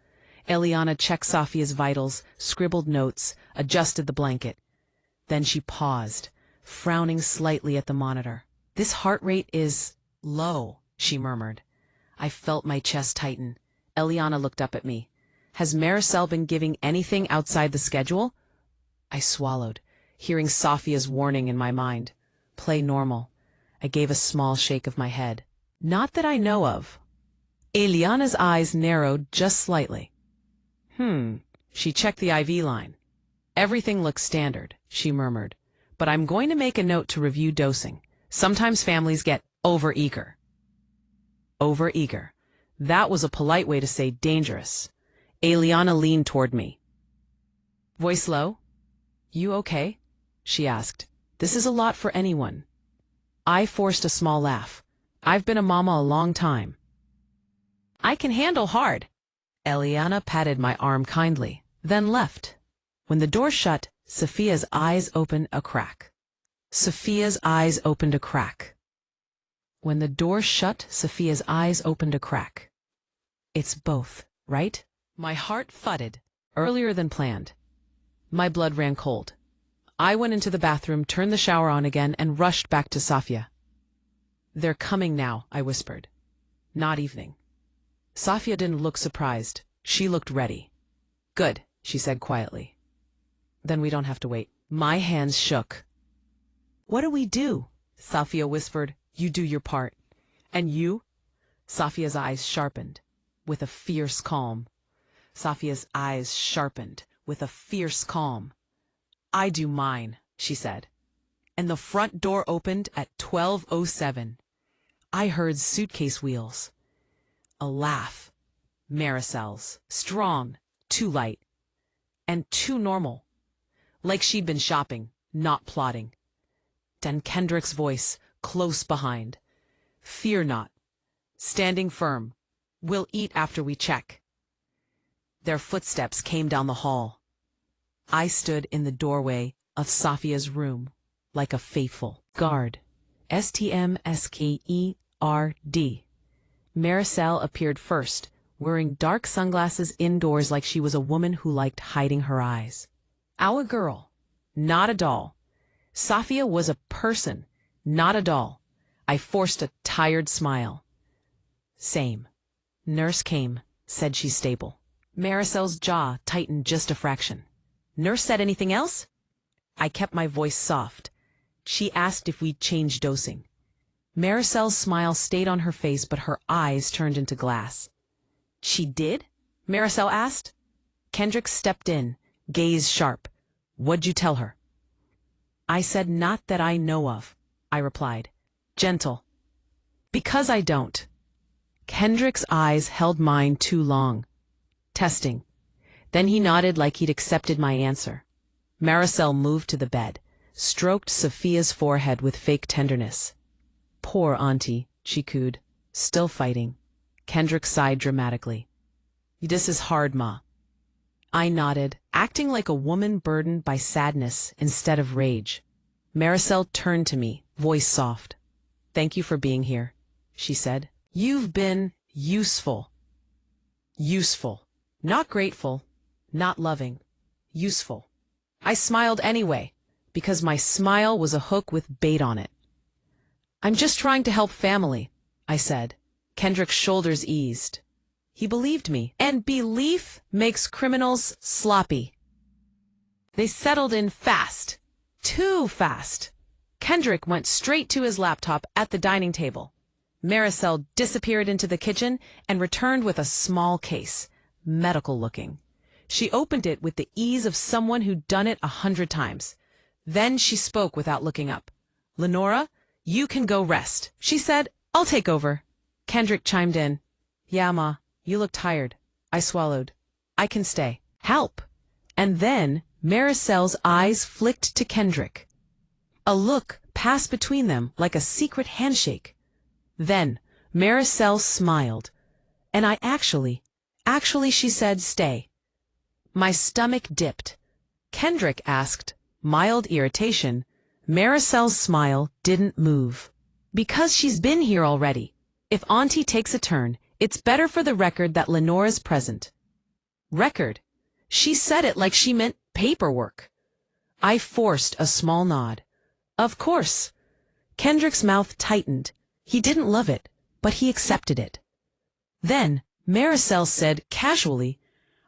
Eliana checked Sophia's vitals, scribbled notes, adjusted the blanket. Then she paused, frowning slightly at the monitor. This heart rate is low, she murmured. I felt my chest tighten. Eliana looked up at me. Has Maricel been giving anything outside the schedule? I swallowed, hearing Sophia's warning in my mind. Play normal. I gave a small shake of my head. Not that I know of. Eliana's eyes narrowed just slightly. She checked the IV line. Everything looks standard, she murmured. But I'm going to make a note to review dosing. Sometimes families get overeager. Overeager. That was a polite way to say dangerous. Eliana leaned toward me. Voice low? You okay? She asked. This is a lot for anyone. I forced a small laugh. I've been a mama a long time. I can handle hard. Eliana patted my arm kindly, then left. When the door shut, Sophia's eyes opened a crack. Sophia's eyes opened a crack. When the door shut, Sophia's eyes opened a crack. It's both, right? My heart thudded, earlier than planned. My blood ran cold. I went into the bathroom, turned the shower on again, and rushed back to Sophia. They're coming now, I whispered. Not evening. Sophia didn't look surprised. She looked ready. Good, she said quietly. Then we don't have to wait. My hands shook. What do we do? Sophia whispered. You do your part. And you? Sophia's eyes sharpened, with a fierce calm. Sophia's eyes sharpened, with a fierce calm. I do mine, she said. And the front door opened at 12:07. I heard suitcase wheels. A laugh. Maricel's. Strong, too light, and too normal. Like she'd been shopping, not plotting. Then Kendrick's voice, close behind. Fear not. Standing firm. We'll eat after we check. Their footsteps came down the hall. I stood in the doorway of Safia's room, like a faithful guard. STMSKERD. Maricel appeared first, wearing dark sunglasses indoors like she was a woman who liked hiding her eyes. Our girl, not a doll. Safia was a person, not a doll. I forced a tired smile. Same. Nurse came, said she's stable. Maricel's jaw tightened just a fraction. Nurse said anything else? I kept my voice soft. She asked if we'd change dosing. Maricel's smile stayed on her face, but her eyes turned into glass. She did? Maricel asked. Kendrick stepped in, gaze sharp. What'd you tell her? I said not that I know of, I replied. Gentle. Because I don't. Kendrick's eyes held mine too long. Testing. Then he nodded like he'd accepted my answer. Maricel moved to the bed, stroked Sophia's forehead with fake tenderness. Poor auntie, she cooed. Still fighting. Kendrick sighed dramatically. This is hard, Ma. I nodded, acting like a woman burdened by sadness instead of rage. Maricel turned to me, voice soft. Thank you for being here, she said. You've been useful. Useful. Not grateful, not loving. Useful. I smiled anyway, because my smile was a hook with bait on it. I'm just trying to help family, I said. Kendrick's shoulders eased. He believed me, and belief makes criminals sloppy. They settled in fast. Too fast. Kendrick went straight to his laptop at the dining table. Maricel disappeared into the kitchen and returned with a small case, medical-looking. She opened it with the ease of someone who'd done it 100 times. Then she spoke without looking up. Lenora, you can go rest. She said, I'll take over. Kendrick chimed in. Yeah, Ma, you look tired. I swallowed. I can stay. Help. And then Maricel's eyes flicked to Kendrick. A look passed between them like a secret handshake. Then Maricel smiled. And I actually, she said, stay. My stomach dipped. Kendrick asked, mild irritation. Maricel's smile didn't move. Because she's been here already. If Auntie takes a turn, it's better for the record that Lenora's present. Record? She said it like she meant paperwork. I forced a small nod. Of course. Kendrick's mouth tightened. He didn't love it, but he accepted it. Then Maricel said casually,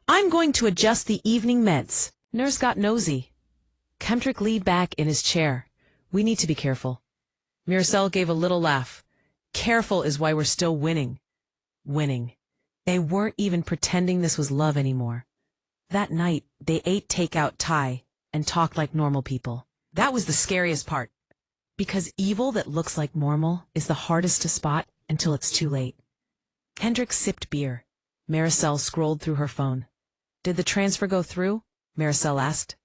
I'm going to adjust the evening meds. Nurse got nosy. Kendrick leaned back in his chair. We need to be careful. Maricel gave a little laugh. Careful is why we're still winning. Winning. They weren't even pretending this was love anymore. That night, they ate takeout Thai and talked like normal people. That was the scariest part. Because evil that looks like normal is the hardest to spot until it's too late. Kendrick sipped beer. Maricel scrolled through her phone. Did the transfer go through? Maricel asked.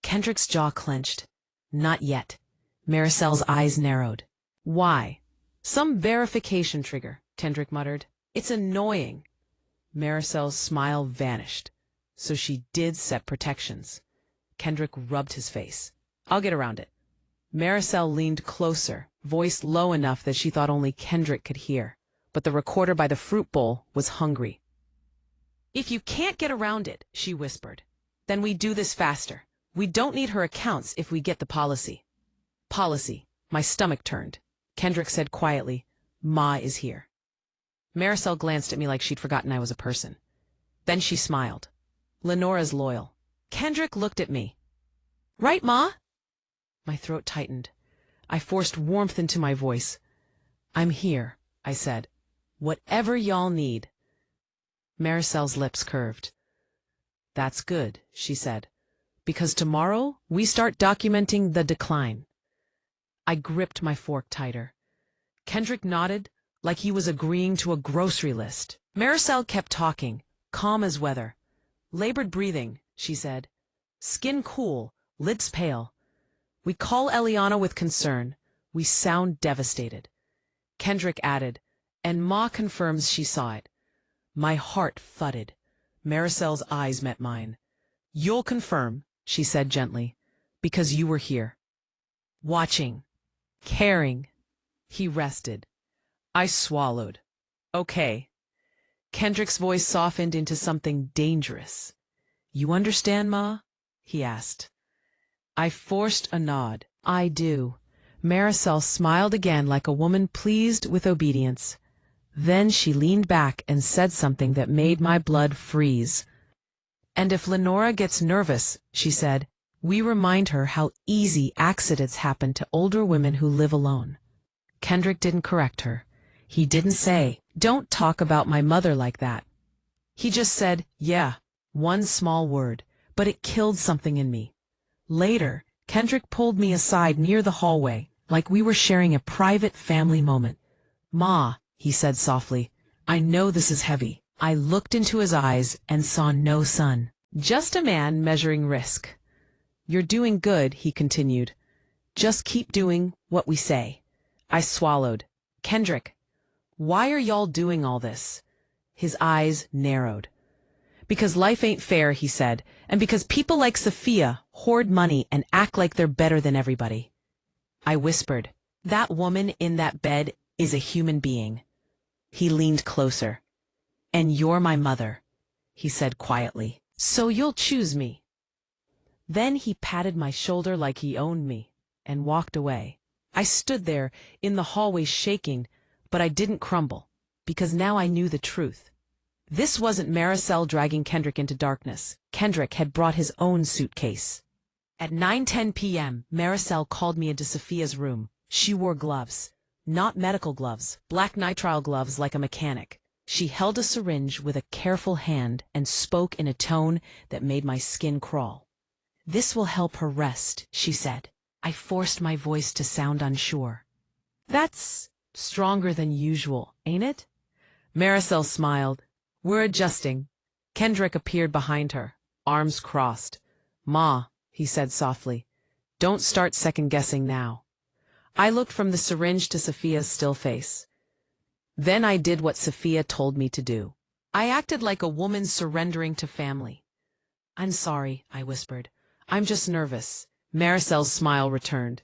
Kendrick's jaw clenched. Not yet. Maricel's eyes narrowed. Why? Some verification trigger, Kendrick muttered. It's annoying. Maricel's smile vanished. So she did set protections. Kendrick rubbed his face. I'll get around it. Maricel leaned closer, voice low enough that she thought only Kendrick could hear. But the recorder by the fruit bowl was hungry. If you can't get around it, she whispered, then we do this faster. We don't need her accounts if we get the policy. Policy. My stomach turned. Kendrick said quietly, Ma is here. Maricel glanced at me like she'd forgotten I was a person. Then she smiled. Lenora's loyal. Kendrick looked at me. Right, Ma? My throat tightened. I forced warmth into my voice. I'm here, I said. Whatever y'all need. Maricel's lips curved. That's good, she said. Because tomorrow we start documenting the decline. I gripped my fork tighter. Kendrick nodded, like he was agreeing to a grocery list. Maricel kept talking, calm as weather. Labored breathing, she said. Skin cool, lids pale. We call Eliana with concern. We sound devastated. Kendrick added, and Ma confirms she saw it. My heart thudded. Maricel's eyes met mine. You'll confirm, she said gently, because you were here. Watching. Caring. He rested. I swallowed. Okay. Kendrick's voice softened into something dangerous. You understand, Ma? He asked. I forced a nod. I do. Maricel smiled again like a woman pleased with obedience. Then she leaned back and said something that made my blood freeze. And if Lenora gets nervous, she said, we remind her how easy accidents happen to older women who live alone. Kendrick didn't correct her. He didn't say, don't talk about my mother like that. He just said, yeah, one small word, but it killed something in me. Later, Kendrick pulled me aside near the hallway, like we were sharing a private family moment. Ma, he said softly, I know this is heavy. I looked into his eyes and saw no son, just a man measuring risk. You're doing good, he continued. Just keep doing what we say. I swallowed. Kendrick, why are y'all doing all this? His eyes narrowed. Because life ain't fair, he said, and because people like Sophia hoard money and act like they're better than everybody. I whispered, that woman in that bed is a human being. He leaned closer. And you're my mother, he said quietly. So you'll choose me. Then he patted my shoulder like he owned me and walked away. I stood there in the hallway shaking, but I didn't crumble, because now I knew the truth. This wasn't Maricel dragging Kendrick into darkness. Kendrick had brought his own suitcase. At 9:10 p.m., Maricel called me into Sophia's room. She wore gloves. Not medical gloves, black nitrile gloves like a mechanic. She held a syringe with a careful hand and spoke in a tone that made my skin crawl. This will help her rest, she said. I forced my voice to sound unsure. That's stronger than usual, ain't it? Maricel smiled. We're adjusting. Kendrick appeared behind her, arms crossed. Ma, he said softly, don't start second-guessing now. I looked from the syringe to Sophia's still face. Then I did what Sophia told me to do. I acted like a woman surrendering to family. I'm sorry, I whispered. I'm just nervous. Maricel's smile returned.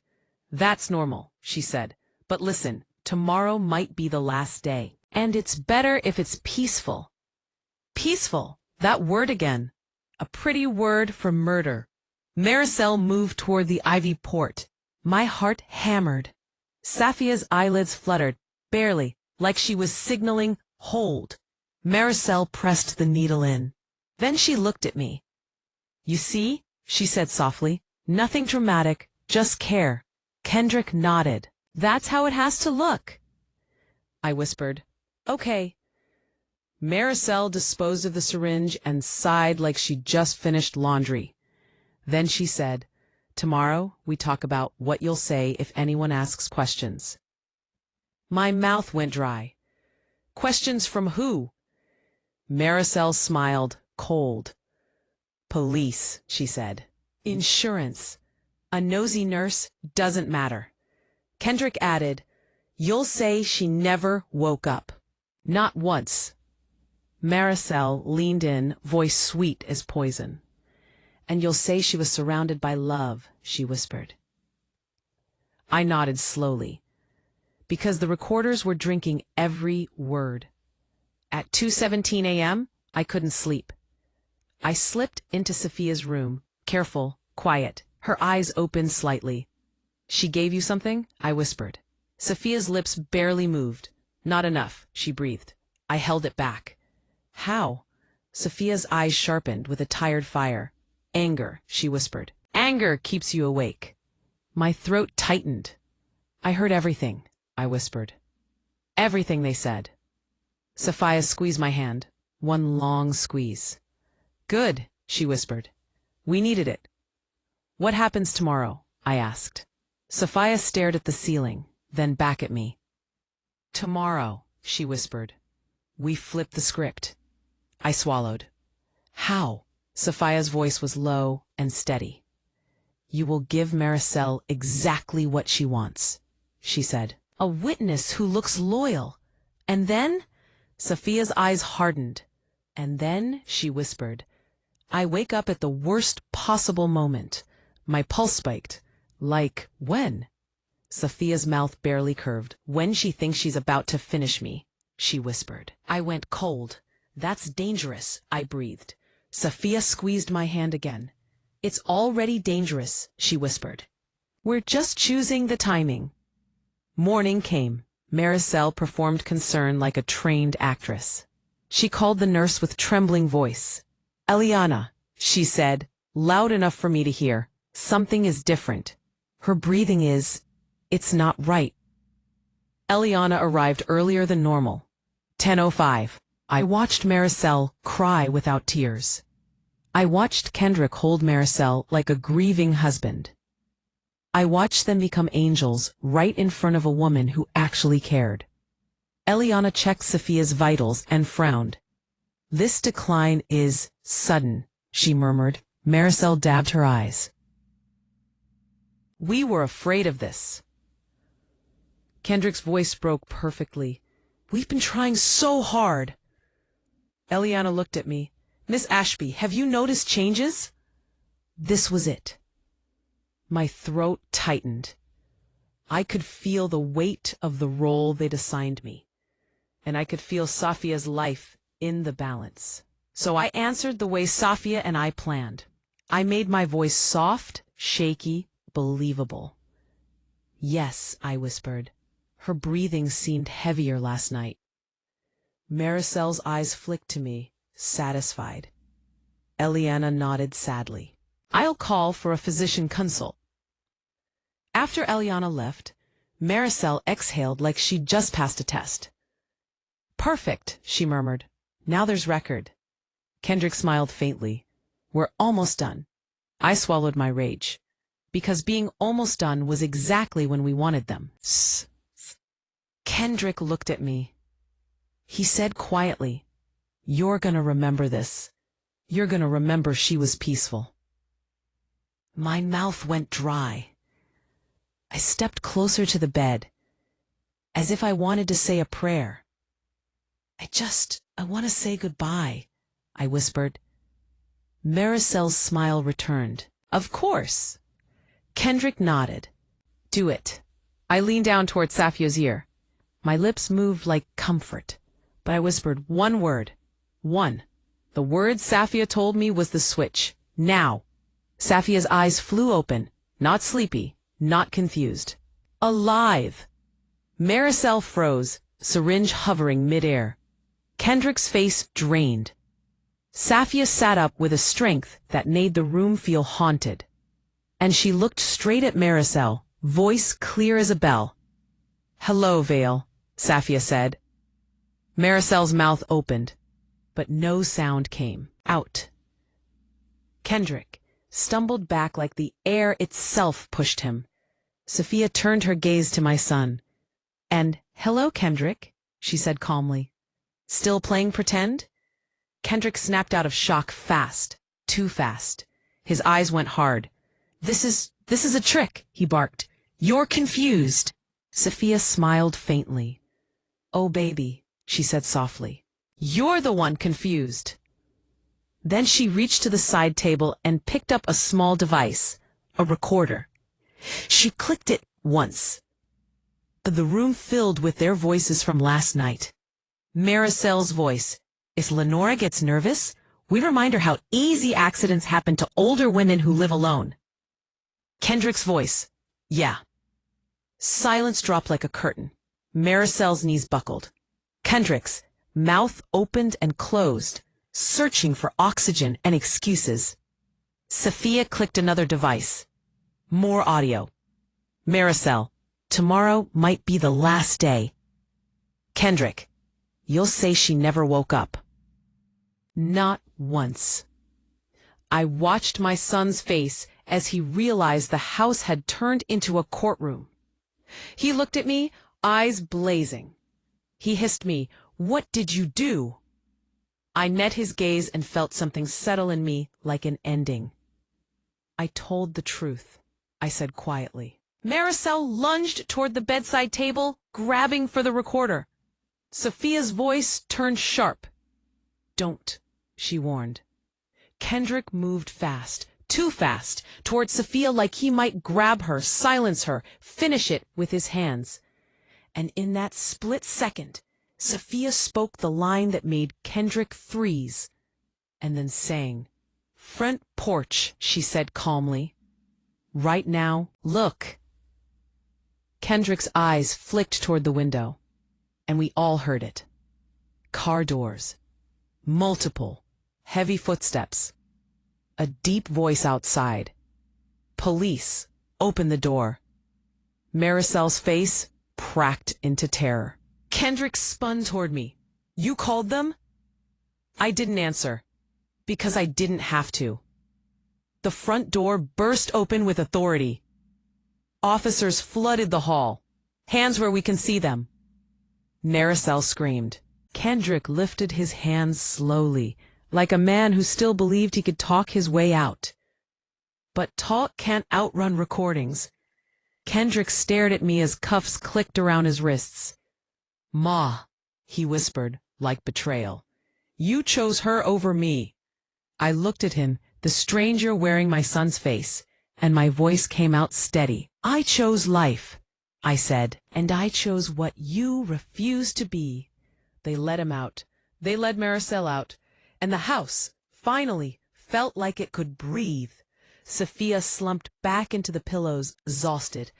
That's normal, she said. But listen, tomorrow might be the last day. And it's better if it's peaceful. Peaceful, that word again. A pretty word for murder. Maricel moved toward the ivy port. My heart hammered. Safia's eyelids fluttered, barely, like she was signaling, hold. Maricel pressed the needle in. Then she looked at me. You see, she said softly, nothing dramatic, just care. Kendrick nodded. That's how it has to look. I whispered, okay. Maricel disposed of the syringe and sighed like she'd just finished laundry. Then she said, tomorrow we talk about what you'll say if anyone asks questions. My mouth went dry. Questions from who? Maricel smiled, cold. Police, she said. Insurance. A nosy nurse doesn't matter. Kendrick added, you'll say she never woke up. Not once. Maricel leaned in, voice sweet as poison. And you'll say she was surrounded by love, she whispered. I nodded slowly, because the recorders were drinking every word. At 2:17 a.m., I couldn't sleep. I slipped into Sophia's room, careful, quiet, her eyes open slightly. She gave you something? I whispered. Sophia's lips barely moved. Not enough, she breathed. I held it back. How? Sophia's eyes sharpened with a tired fire. Anger, she whispered. Anger keeps you awake. My throat tightened. I heard everything, I whispered. Everything they said. Sophia squeezed my hand. One long squeeze. Good, she whispered. We needed it. What happens tomorrow? I asked. Sophia stared at the ceiling, then back at me. Tomorrow, she whispered. We flipped the script. I swallowed. How? Sophia's voice was low and steady. You will give Maricel exactly what she wants, she said. A witness who looks loyal. And then? Sophia's eyes hardened. And then, she whispered, I wake up at the worst possible moment. My pulse spiked. Like, when? Sophia's mouth barely curved. When she thinks she's about to finish me, she whispered. I went cold. That's dangerous, I breathed. Sophia squeezed my hand again. It's already dangerous, she whispered. We're just choosing the timing. Morning came. Maricel performed concern like a trained actress. She called the nurse with trembling voice. Eliana, she said, loud enough for me to hear. Something is different. Her breathing it's not right. Eliana arrived earlier than normal. 10:05. I watched Maricel cry without tears. I watched Kendrick hold Maricel like a grieving husband. I watched them become angels right in front of a woman who actually cared. Eliana checked Sophia's vitals and frowned. This decline is sudden, she murmured. Maricel dabbed her eyes. We were afraid of this. Kendrick's voice broke perfectly. We've been trying so hard. Eliana looked at me. Miss Ashby, have you noticed changes? This was it. My throat tightened. I could feel the weight of the role they'd assigned me, and I could feel Safia's life in the balance. So I answered the way Safia and I planned. I made my voice soft, shaky, believable. Yes, I whispered. Her breathing seemed heavier last night. Maricel's eyes flicked to me, satisfied. Eliana nodded sadly. I'll call for a physician consult. After Eliana left, Maricel exhaled like she'd just passed a test. Perfect, she murmured. Now there's record. Kendrick smiled faintly. We're almost done. I swallowed my rage, because being almost done was exactly when we wanted them. Kendrick looked at me. He said quietly, You're gonna remember this. You're gonna remember she was peaceful. My mouth went dry. I stepped closer to the bed, as if I wanted to say a prayer. I want to say goodbye, I whispered. Maricel's smile returned. Of course. Kendrick nodded. Do it. I leaned down toward Safia's ear. My lips moved like comfort, but I whispered one word. One. The word Safia told me was the switch. Now. Safia's eyes flew open, not sleepy, not confused. Alive! Maricel froze, syringe hovering midair. Kendrick's face drained. Safia sat up with a strength that made the room feel haunted. And she looked straight at Maricel, voice clear as a bell. Hello, Vale, Safia said. Maricel's mouth opened, but no sound came. Out. Kendrick stumbled back like the air itself pushed him. Sophia turned her gaze to my son. And, hello, Kendrick, she said calmly. Still playing pretend? Kendrick snapped out of shock fast, too fast. His eyes went hard. This is a trick, he barked. You're confused. Sophia smiled faintly. Oh, baby, she said softly. You're the one confused. Then she reached to the side table and picked up a small device, a recorder. She clicked it once. The room filled with their voices from last night. Maricel's voice. If Lenora gets nervous, we remind her how easy accidents happen to older women who live alone. Kendrick's voice. Yeah. Silence dropped like a curtain. Maricel's knees buckled. Kendrick's mouth opened and closed, searching for oxygen and excuses. Sophia clicked another device. More audio. Maricel. Tomorrow might be the last day. Kendrick. You'll say she never woke up. Not once. I watched my son's face as he realized the house had turned into a courtroom. He looked at me, eyes blazing. He hissed me, "What did you do?" I met his gaze and felt something settle in me like an ending. "I told the truth," I said quietly. Maricel lunged toward the bedside table, grabbing for the recorder. Sophia's voice turned sharp. "Don't," she warned. Kendrick moved fast, too fast, toward Sophia like he might grab her, silence her, finish it with his hands. And in that split second, Sophia spoke the line that made Kendrick freeze, and then sang. "Front porch," she said calmly. "Right now, look." Kendrick's eyes flicked toward the window, and we all heard it. Car doors. Multiple, heavy footsteps. A deep voice outside. "Police, open the door." Maricel's face cracked into terror. Kendrick spun toward me. "You called them?" I didn't answer, because I didn't have to. The front door burst open with authority. Officers flooded the hall. "Hands where we can see them." Maricel screamed. Kendrick lifted his hands slowly, like a man who still believed he could talk his way out. But talk can't outrun recordings. Kendrick stared at me as cuffs clicked around his wrists. "Ma," he whispered, like betrayal. "You chose her over me." I looked at him, the stranger wearing my son's face, and my voice came out steady. "I chose life," I said, "and I chose what you refused to be." They let him out. They led Maricel out, and the house, finally, felt like it could breathe. Sophia slumped back into the pillows, exhausted.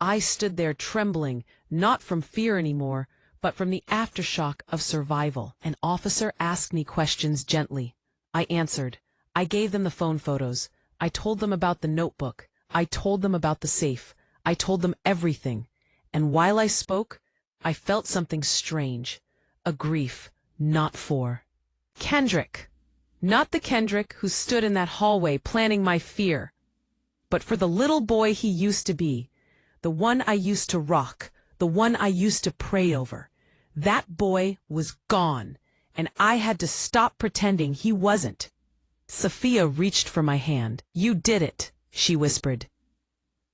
I stood there trembling, not from fear anymore, but from the aftershock of survival. An officer asked me questions gently. I answered. I gave them the phone photos. I told them about the notebook. I told them about the safe. I told them everything. And while I spoke, I felt something strange. A grief, not for Kendrick. Not the Kendrick who stood in that hallway planning my fear, but for the little boy he used to be, the one I used to rock, the one I used to pray over. That boy was gone, and I had to stop pretending he wasn't. Sophia reached for my hand. "You did it," she whispered.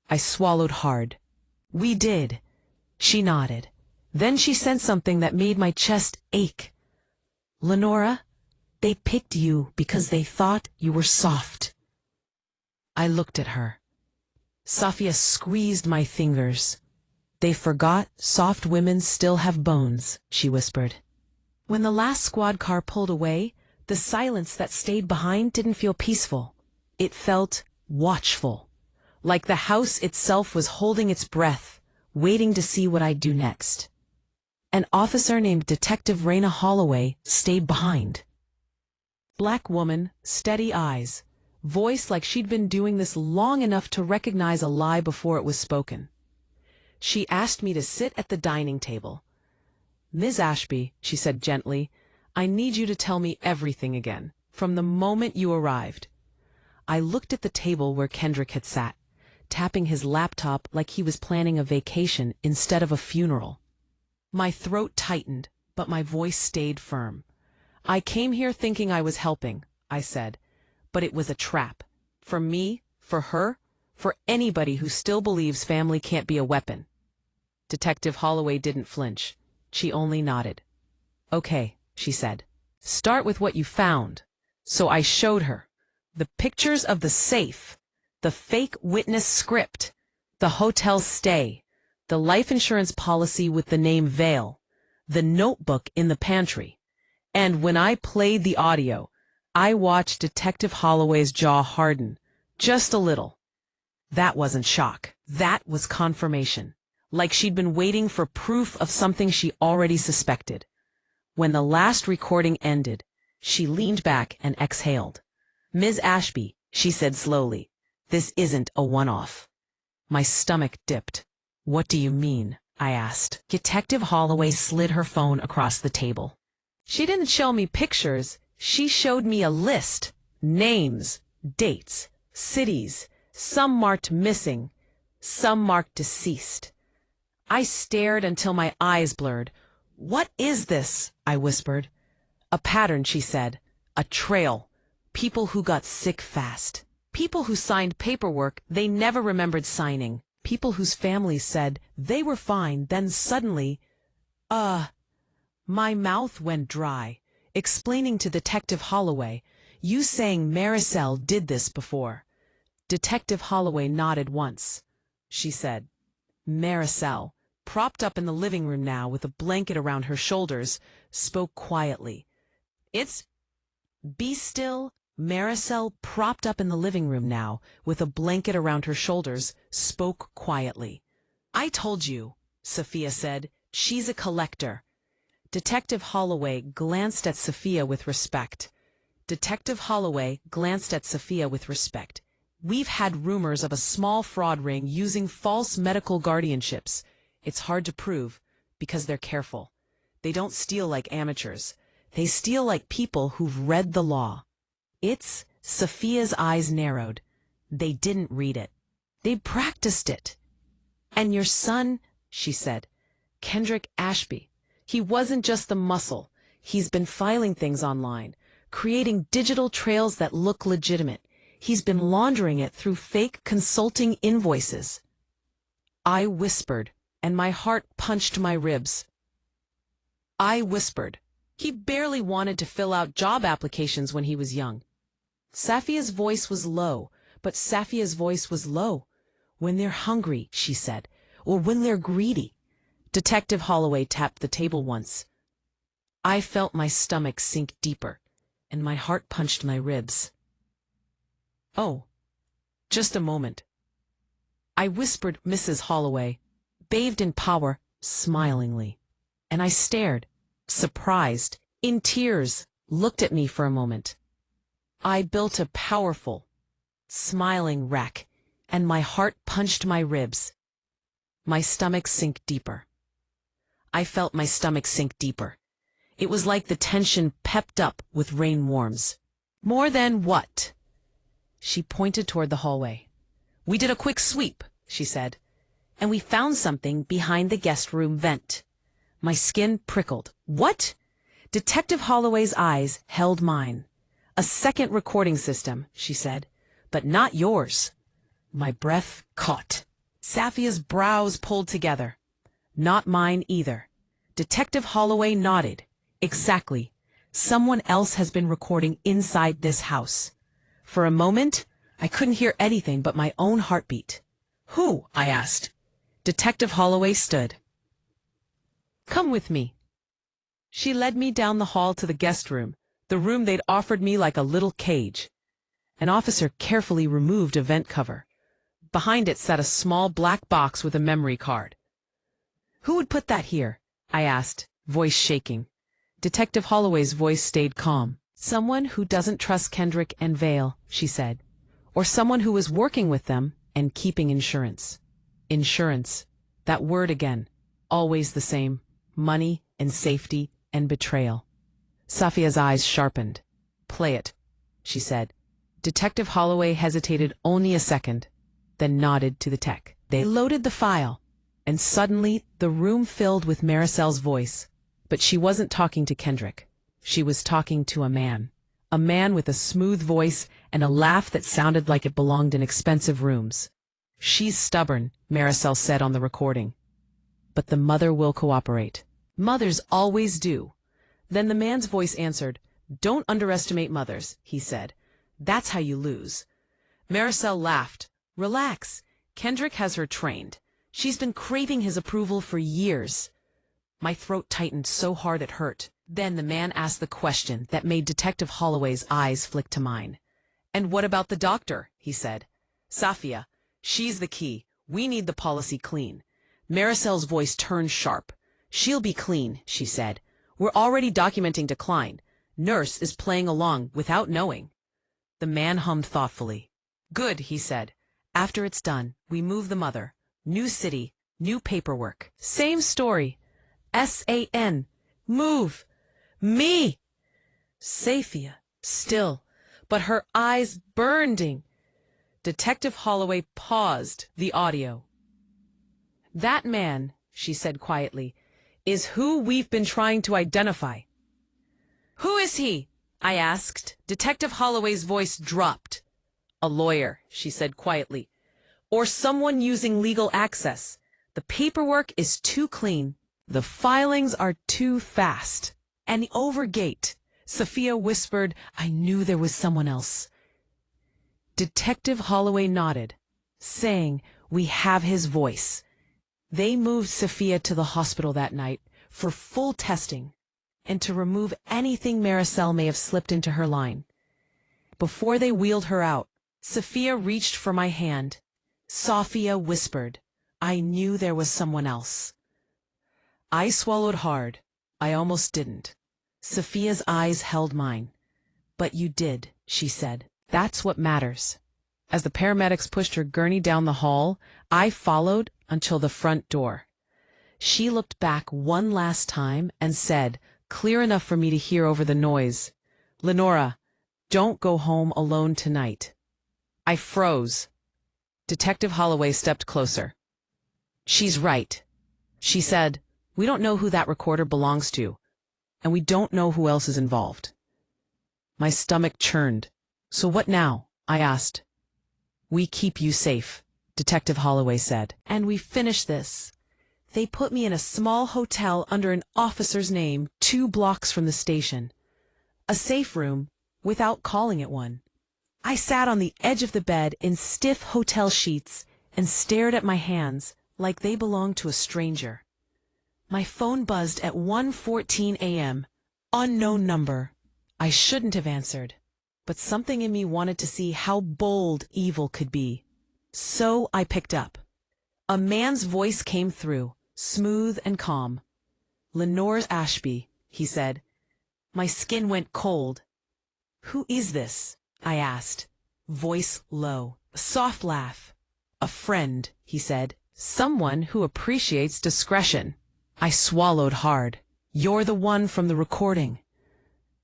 I swallowed hard. "We did." She nodded. Then she said something that made my chest ache. "Lenora, they picked you because they thought you were soft." I looked at her. Sophia squeezed my fingers. "They forgot soft women still have bones," she whispered. When the last squad car pulled away, the silence that stayed behind didn't feel peaceful. It felt watchful, like the house itself was holding its breath, waiting to see what I'd do next. An officer named Detective Raina Holloway stayed behind. Black woman, steady eyes, voice like she'd been doing this long enough to recognize a lie before it was spoken. She asked me to sit at the dining table. "Ms. Ashby," she said gently, "I need you to tell me everything again, from the moment you arrived." I looked at the table where Kendrick had sat, tapping his laptop like he was planning a vacation instead of a funeral. My throat tightened, but my voice stayed firm. "I came here thinking I was helping," I said, "but it was a trap. For me, for her, for anybody who still believes family can't be a weapon." Detective Holloway didn't flinch. She only nodded. "Okay," she said. "Start with what you found." So I showed her. The pictures of the safe, the fake witness script, the hotel stay, the life insurance policy with the name Vale, the notebook in the pantry. And when I played the audio, I watched Detective Holloway's jaw harden, just a little. That wasn't shock. That was confirmation, like she'd been waiting for proof of something she already suspected. When the last recording ended, she leaned back and exhaled. "Ms. Ashby," she said slowly, "this isn't a one-off." My stomach dipped. "What do you mean?" I asked. Detective Holloway slid her phone across the table. She didn't show me pictures. She showed me a list. Names, dates, cities, some marked missing, some marked deceased. I stared until my eyes blurred. "What is this?" I whispered. "A pattern," she said. "A trail. People who got sick fast. People who signed paperwork they never remembered signing. People whose families said they were fine, then suddenly, my mouth went dry, explaining to Detective Holloway, "You saying Maricel did this before." Detective Holloway nodded once. She said, Maricel, propped up in the living room now with a blanket around her shoulders, spoke quietly. "It's Be still." Maricel, propped up in the living room now with a blanket around her shoulders, spoke quietly. "I told you," Sophia said. "She's a collector." Detective Holloway glanced at Sophia with respect. "We've had rumors of a small fraud ring using false medical guardianships. It's hard to prove, because they're careful. They don't steal like amateurs. They steal like people who've read the law." Sophia's eyes narrowed. They didn't read it. They practiced it. "And your son," she said, "Kendrick Ashby, he wasn't just the muscle. He's been filing things online, creating digital trails that look legitimate. He's been laundering it through fake consulting invoices." I whispered, and my heart punched my ribs. "He barely wanted to fill out job applications when he was young." Safia's voice was low, "When they're hungry," she said, "or when they're greedy." Detective Holloway tapped the table once. I felt my stomach sink deeper, and my heart punched my ribs. "Oh, just a moment." I whispered Mrs. Holloway, bathed in power, smilingly. And I stared, surprised, in tears, looked at me for a moment. I built a powerful, smiling wreck, and my heart punched my ribs. My stomach sank deeper. I felt my stomach sink deeper. It was like the tension pepped up with rain warms. "More than what?" She pointed toward the hallway. "We did a quick sweep," she said, "and we found something behind the guest room vent." My skin prickled. "What?" Detective Holloway's eyes held mine. "A second recording system," she said, "but not yours." My breath caught. Safia's brows pulled together. "Not mine either." Detective Holloway nodded. "Exactly. Someone else has been recording inside this house." For a moment, I couldn't hear anything but my own heartbeat. "Who?" I asked. Detective Holloway stood. "Come with me." She led me down the hall to the guest room, the room they'd offered me like a little cage. An officer carefully removed a vent cover. Behind it sat a small black box with a memory card. "Who would put that here?" I asked, voice shaking. Detective Holloway's voice stayed calm. "Someone who doesn't trust Kendrick and Vale," she said. "Or someone who is working with them and keeping insurance." Insurance. That word again. Always the same. Money and safety and betrayal. Safia's eyes sharpened. "Play it," she said. Detective Holloway hesitated only a second, then nodded to the tech. They loaded the file, and suddenly the room filled with Maricel's voice. But she wasn't talking to Kendrick. She was talking to a man with a smooth voice and a laugh that sounded like it belonged in expensive rooms. "She's stubborn," Maricel said on the recording. "But the mother will cooperate. Mothers always do." Then the man's voice answered, "Don't underestimate mothers," he said. "That's how you lose." Maricel laughed. "Relax. Kendrick has her trained. She's been craving his approval for years." My throat tightened so hard it hurt. Then the man asked the question that made Detective Holloway's eyes flick to mine. "And what about the doctor?" he said. "Safia, she's the key. We need the policy clean." Maricel's voice turned sharp. "She'll be clean," she said. "We're already documenting decline. Nurse is playing along without knowing." The man hummed thoughtfully. "Good," he said. "After it's done, we move the mother. New city, new paperwork. Same story. SAN. Move. Me." Safia, still, but her eyes burning. Detective Holloway paused the audio. "That man," she said quietly, is who we've been trying to identify. Who is he? I asked. Detective Holloway's voice dropped. A lawyer, she said quietly. Or someone using legal access. The paperwork is too clean. The filings are too fast. And overgate. Sophia whispered, I knew there was someone else. Detective Holloway nodded, saying, we have his voice. They moved Sophia to the hospital that night for full testing and to remove anything Maricel may have slipped into her line. Before they wheeled her out, Sophia reached for my hand. Sophia whispered, I knew there was someone else. I swallowed hard. I almost didn't. Sophia's eyes held mine. But you did, she said. That's what matters. As the paramedics pushed her gurney down the hall, I followed until the front door. She looked back one last time and said, clear enough for me to hear over the noise, Lenora, don't go home alone tonight. I froze. Detective Holloway stepped closer. She's right. She said, we don't know who that recorder belongs to, and we don't know who else is involved. My stomach churned. So what now? I asked. We keep you safe, Detective Holloway said. And we finish this. They put me in a small hotel under an officer's name 2 blocks from the station. A safe room, without calling it one. I sat on the edge of the bed in stiff hotel sheets and stared at my hands like they belonged to a stranger. My phone buzzed at 1:14 a.m. Unknown number. I shouldn't have answered, but something in me wanted to see how bold evil could be. So I picked up. A man's voice came through, smooth and calm. Lenore Ashby, he said. My skin went cold. Who is this? I asked. Voice low. A soft laugh. A friend, he said. Someone who appreciates discretion. I swallowed hard. You're the one from the recording.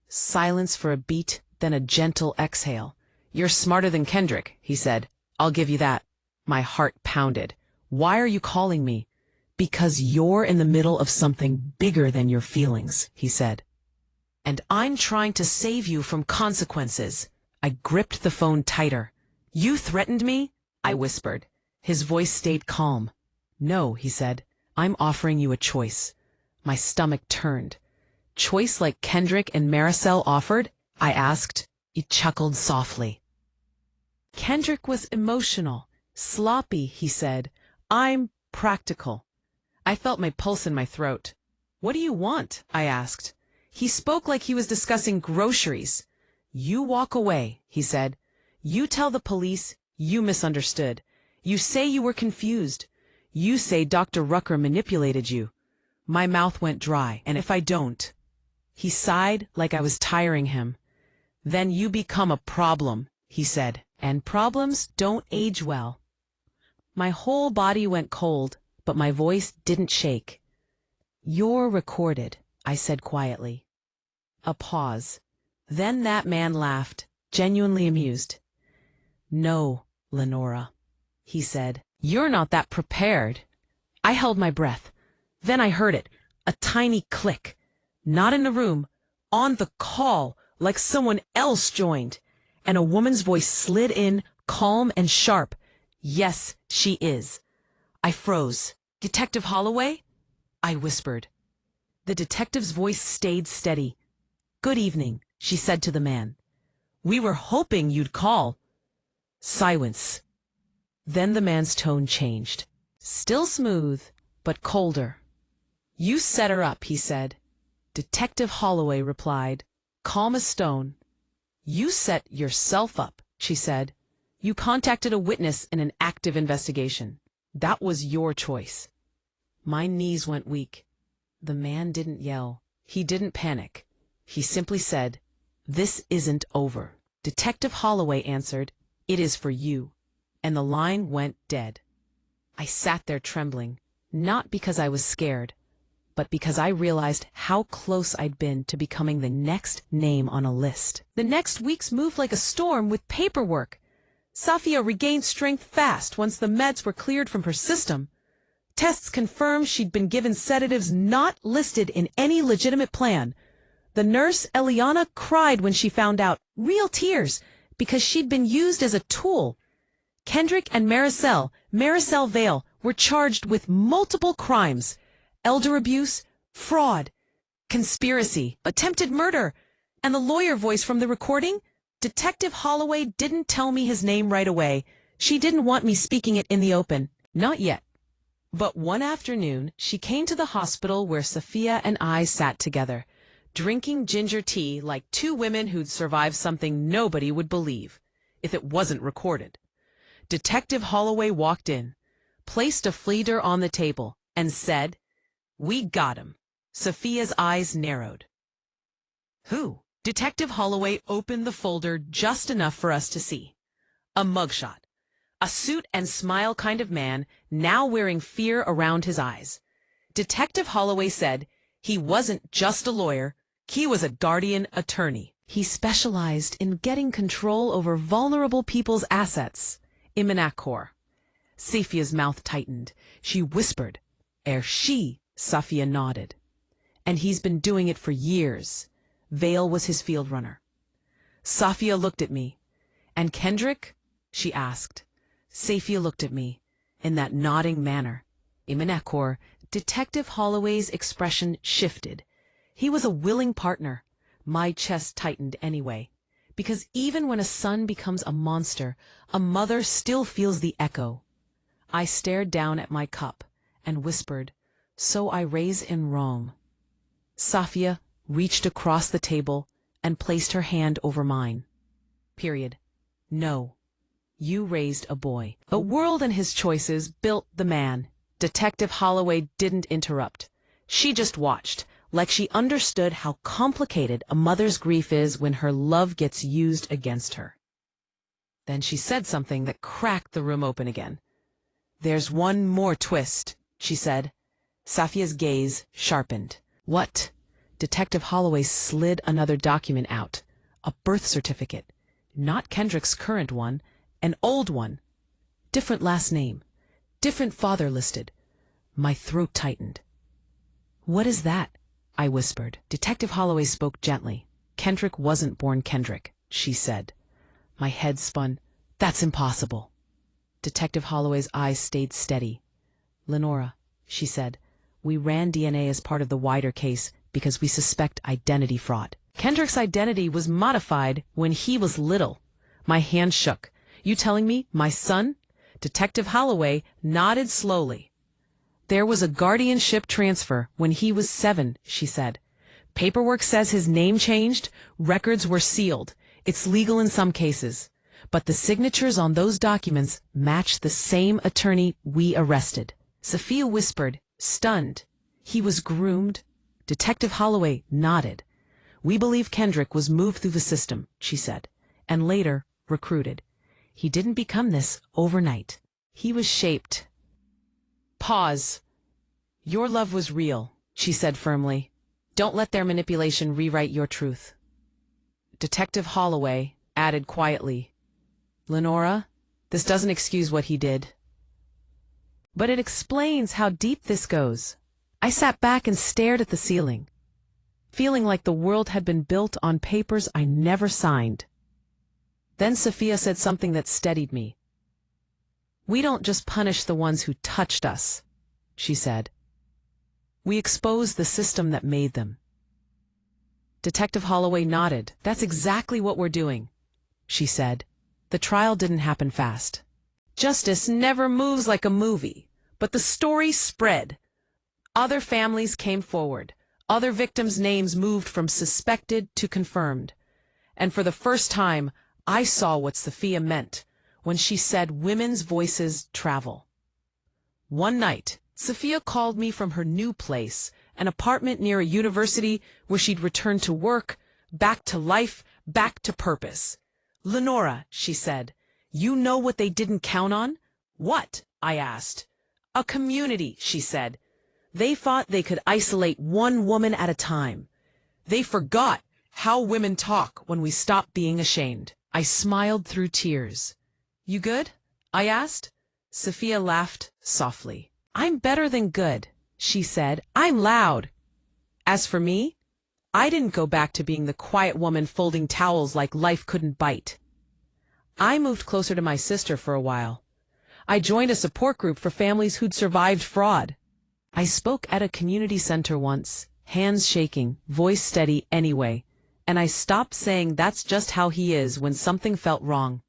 Silence for a beat, then a gentle exhale. You're smarter than Kendrick, he said. I'll give you that. My heart pounded. Why are you calling me? Because you're in the middle of something bigger than your feelings, he said. And I'm trying to save you from consequences. I gripped the phone tighter. You threatened me? I whispered. His voice stayed calm. No, he said. I'm offering you a choice. My stomach turned. Choice like Kendrick and Maricel offered? I asked. He chuckled softly. Kendrick was emotional, sloppy, he said. I'm practical. I felt my pulse in my throat. What do you want? I asked. He spoke like he was discussing groceries. You walk away, he said. You tell the police you misunderstood. You say you were confused. You say Dr. Rucker manipulated you. My mouth went dry, and if I don't... He sighed like I was tiring him. Then you become a problem, he said, and problems don't age well. My whole body went cold, but my voice didn't shake. You're recorded, I said quietly. A pause. Then that man laughed, genuinely amused. No, Lenora, he said. You're not that prepared. I held my breath. Then I heard it, a tiny click. Not in the room, on the call, like someone else joined. And a woman's voice slid in, calm and sharp. Yes, she is. I froze. Detective Holloway? I whispered. The detective's voice stayed steady. Good evening, she said to the man. We were hoping you'd call. Silence. Then the man's tone changed. Still smooth, but colder. You set her up, he said. Detective Holloway replied, calm as stone. You set yourself up, she said. You contacted a witness in an active investigation. That was your choice. My knees went weak. The man didn't yell. He didn't panic. He simply said, this isn't over. Detective Holloway answered, it is for you. And the line went dead. I sat there trembling, not because I was scared, but because I realized how close I'd been to becoming the next name on a list. The next weeks moved like a storm with paperwork. Safia regained strength fast once the meds were cleared from her system. Tests confirmed she'd been given sedatives not listed in any legitimate plan. The nurse, Eliana, cried when she found out, real tears, because she'd been used as a tool. Kendrick and Maricel Vale, were charged with multiple crimes: elder abuse, fraud, conspiracy, attempted murder. And the lawyer voice from the recording? Detective Holloway didn't tell me his name right away. She didn't want me speaking it in the open. Not yet. But one afternoon, she came to the hospital where Sophia and I sat together, drinking ginger tea like two women who'd survived something nobody would believe, if it wasn't recorded. Detective Holloway walked in, placed a fleeder on the table, and said, "We got him." Sophia's eyes narrowed. "Who?" Detective Holloway opened the folder just enough for us to see. A mugshot. A suit and smile kind of man, now wearing fear around his eyes. Detective Holloway said he wasn't just a lawyer, he was a guardian attorney. He specialized in getting control over vulnerable people's assets. Imanakor. Sophia's mouth tightened. She whispered, ere Sophia nodded. And he's been doing it for years. Vale was his field runner. Sophia looked at me. "And Kendrick?" she asked. Sophia looked at me, in that nodding manner. Imanakor, Detective Holloway's expression shifted. He was a willing partner. My chest tightened anyway, because even when a son becomes a monster, a mother still feels the echo. I stared down at my cup and whispered, "So I raise in Rome." Sophia reached across the table and placed her hand over mine. Period. "No. You raised a boy." The world and his choices built the man. Detective Holloway didn't interrupt. She just watched, like she understood how complicated a mother's grief is when her love gets used against her. Then she said something that cracked the room open again. "There's one more twist," she said. Sophia's gaze sharpened. "What?" Detective Holloway slid another document out. A birth certificate. Not Kendrick's current one, an old one. Different last name. Different father listed. My throat tightened. "What is that?" I whispered. Detective Holloway spoke gently. "Kendrick wasn't born Kendrick," she said. My head spun. "That's impossible." Detective Holloway's eyes stayed steady. "Lenora," she said, "we ran DNA as part of the wider case because we suspect identity fraud. Kendrick's identity was modified when he was little." My hand shook. "You telling me my son?" Detective Holloway nodded slowly. "There was a guardianship transfer when he was 7, she said. "Paperwork says his name changed, records were sealed. It's legal in some cases. But the signatures on those documents match the same attorney we arrested." Sophia whispered, stunned. "He was groomed?" Detective Holloway nodded. "We believe Kendrick was moved through the system," she said, "and later recruited. He didn't become this overnight. He was shaped." Pause. "Your love was real," she said firmly. "Don't let their manipulation rewrite your truth." Detective Holloway added quietly, "Lenora, this doesn't excuse what he did, but it explains how deep this goes." I sat back and stared at the ceiling, feeling like the world had been built on papers I never signed. Then Sophia said something that steadied me. "We don't just punish the ones who touched us," she said. "We expose the system that made them." Detective Holloway nodded. "That's exactly what we're doing," she said. The trial didn't happen fast. Justice never moves like a movie, but the story spread. Other families came forward. Other victims' names moved from suspected to confirmed. And for the first time, I saw what Sophia meant when she said women's voices travel. One night, Sophia called me from her new place, an apartment near a university where she'd returned to work, back to life, back to purpose. "Lenora," she said, "you know what they didn't count on?" "What?" I asked. "A community," she said. "They thought they could isolate one woman at a time. They forgot how women talk when we stop being ashamed." I smiled through tears. "You good?" I asked. Sophia laughed softly. "I'm better than good," she said. "I'm loud." As for me, I didn't go back to being the quiet woman folding towels like life couldn't bite. I moved closer to my sister for a while. I joined a support group for families who'd survived fraud. I spoke at a community center once, hands shaking, voice steady anyway, and I stopped saying that's just how he is when something felt wrong.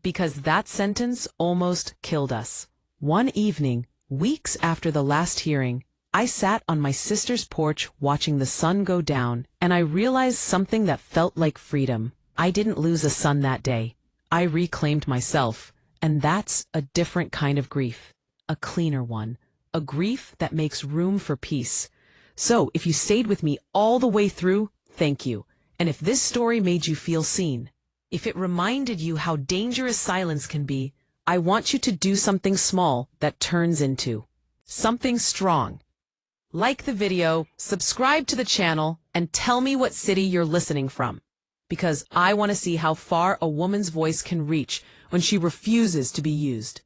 Because that sentence almost killed us. One evening, weeks after the last hearing, I sat on my sister's porch watching the sun go down, and I realized something that felt like freedom. I didn't lose a son that day. I reclaimed myself, and that's a different kind of grief. A cleaner one. A grief that makes room for peace. So, if you stayed with me all the way through, thank you. And if this story made you feel seen, if it reminded you how dangerous silence can be, I want you to do something small that turns into something strong. Like the video, subscribe to the channel, and tell me what city you're listening from. Because I want to see how far a woman's voice can reach when she refuses to be used.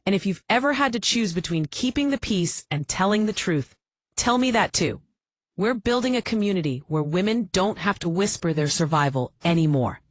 And if you've ever had to choose between keeping the peace and telling the truth, tell me that too. We're building a community where women don't have to whisper their survival anymore.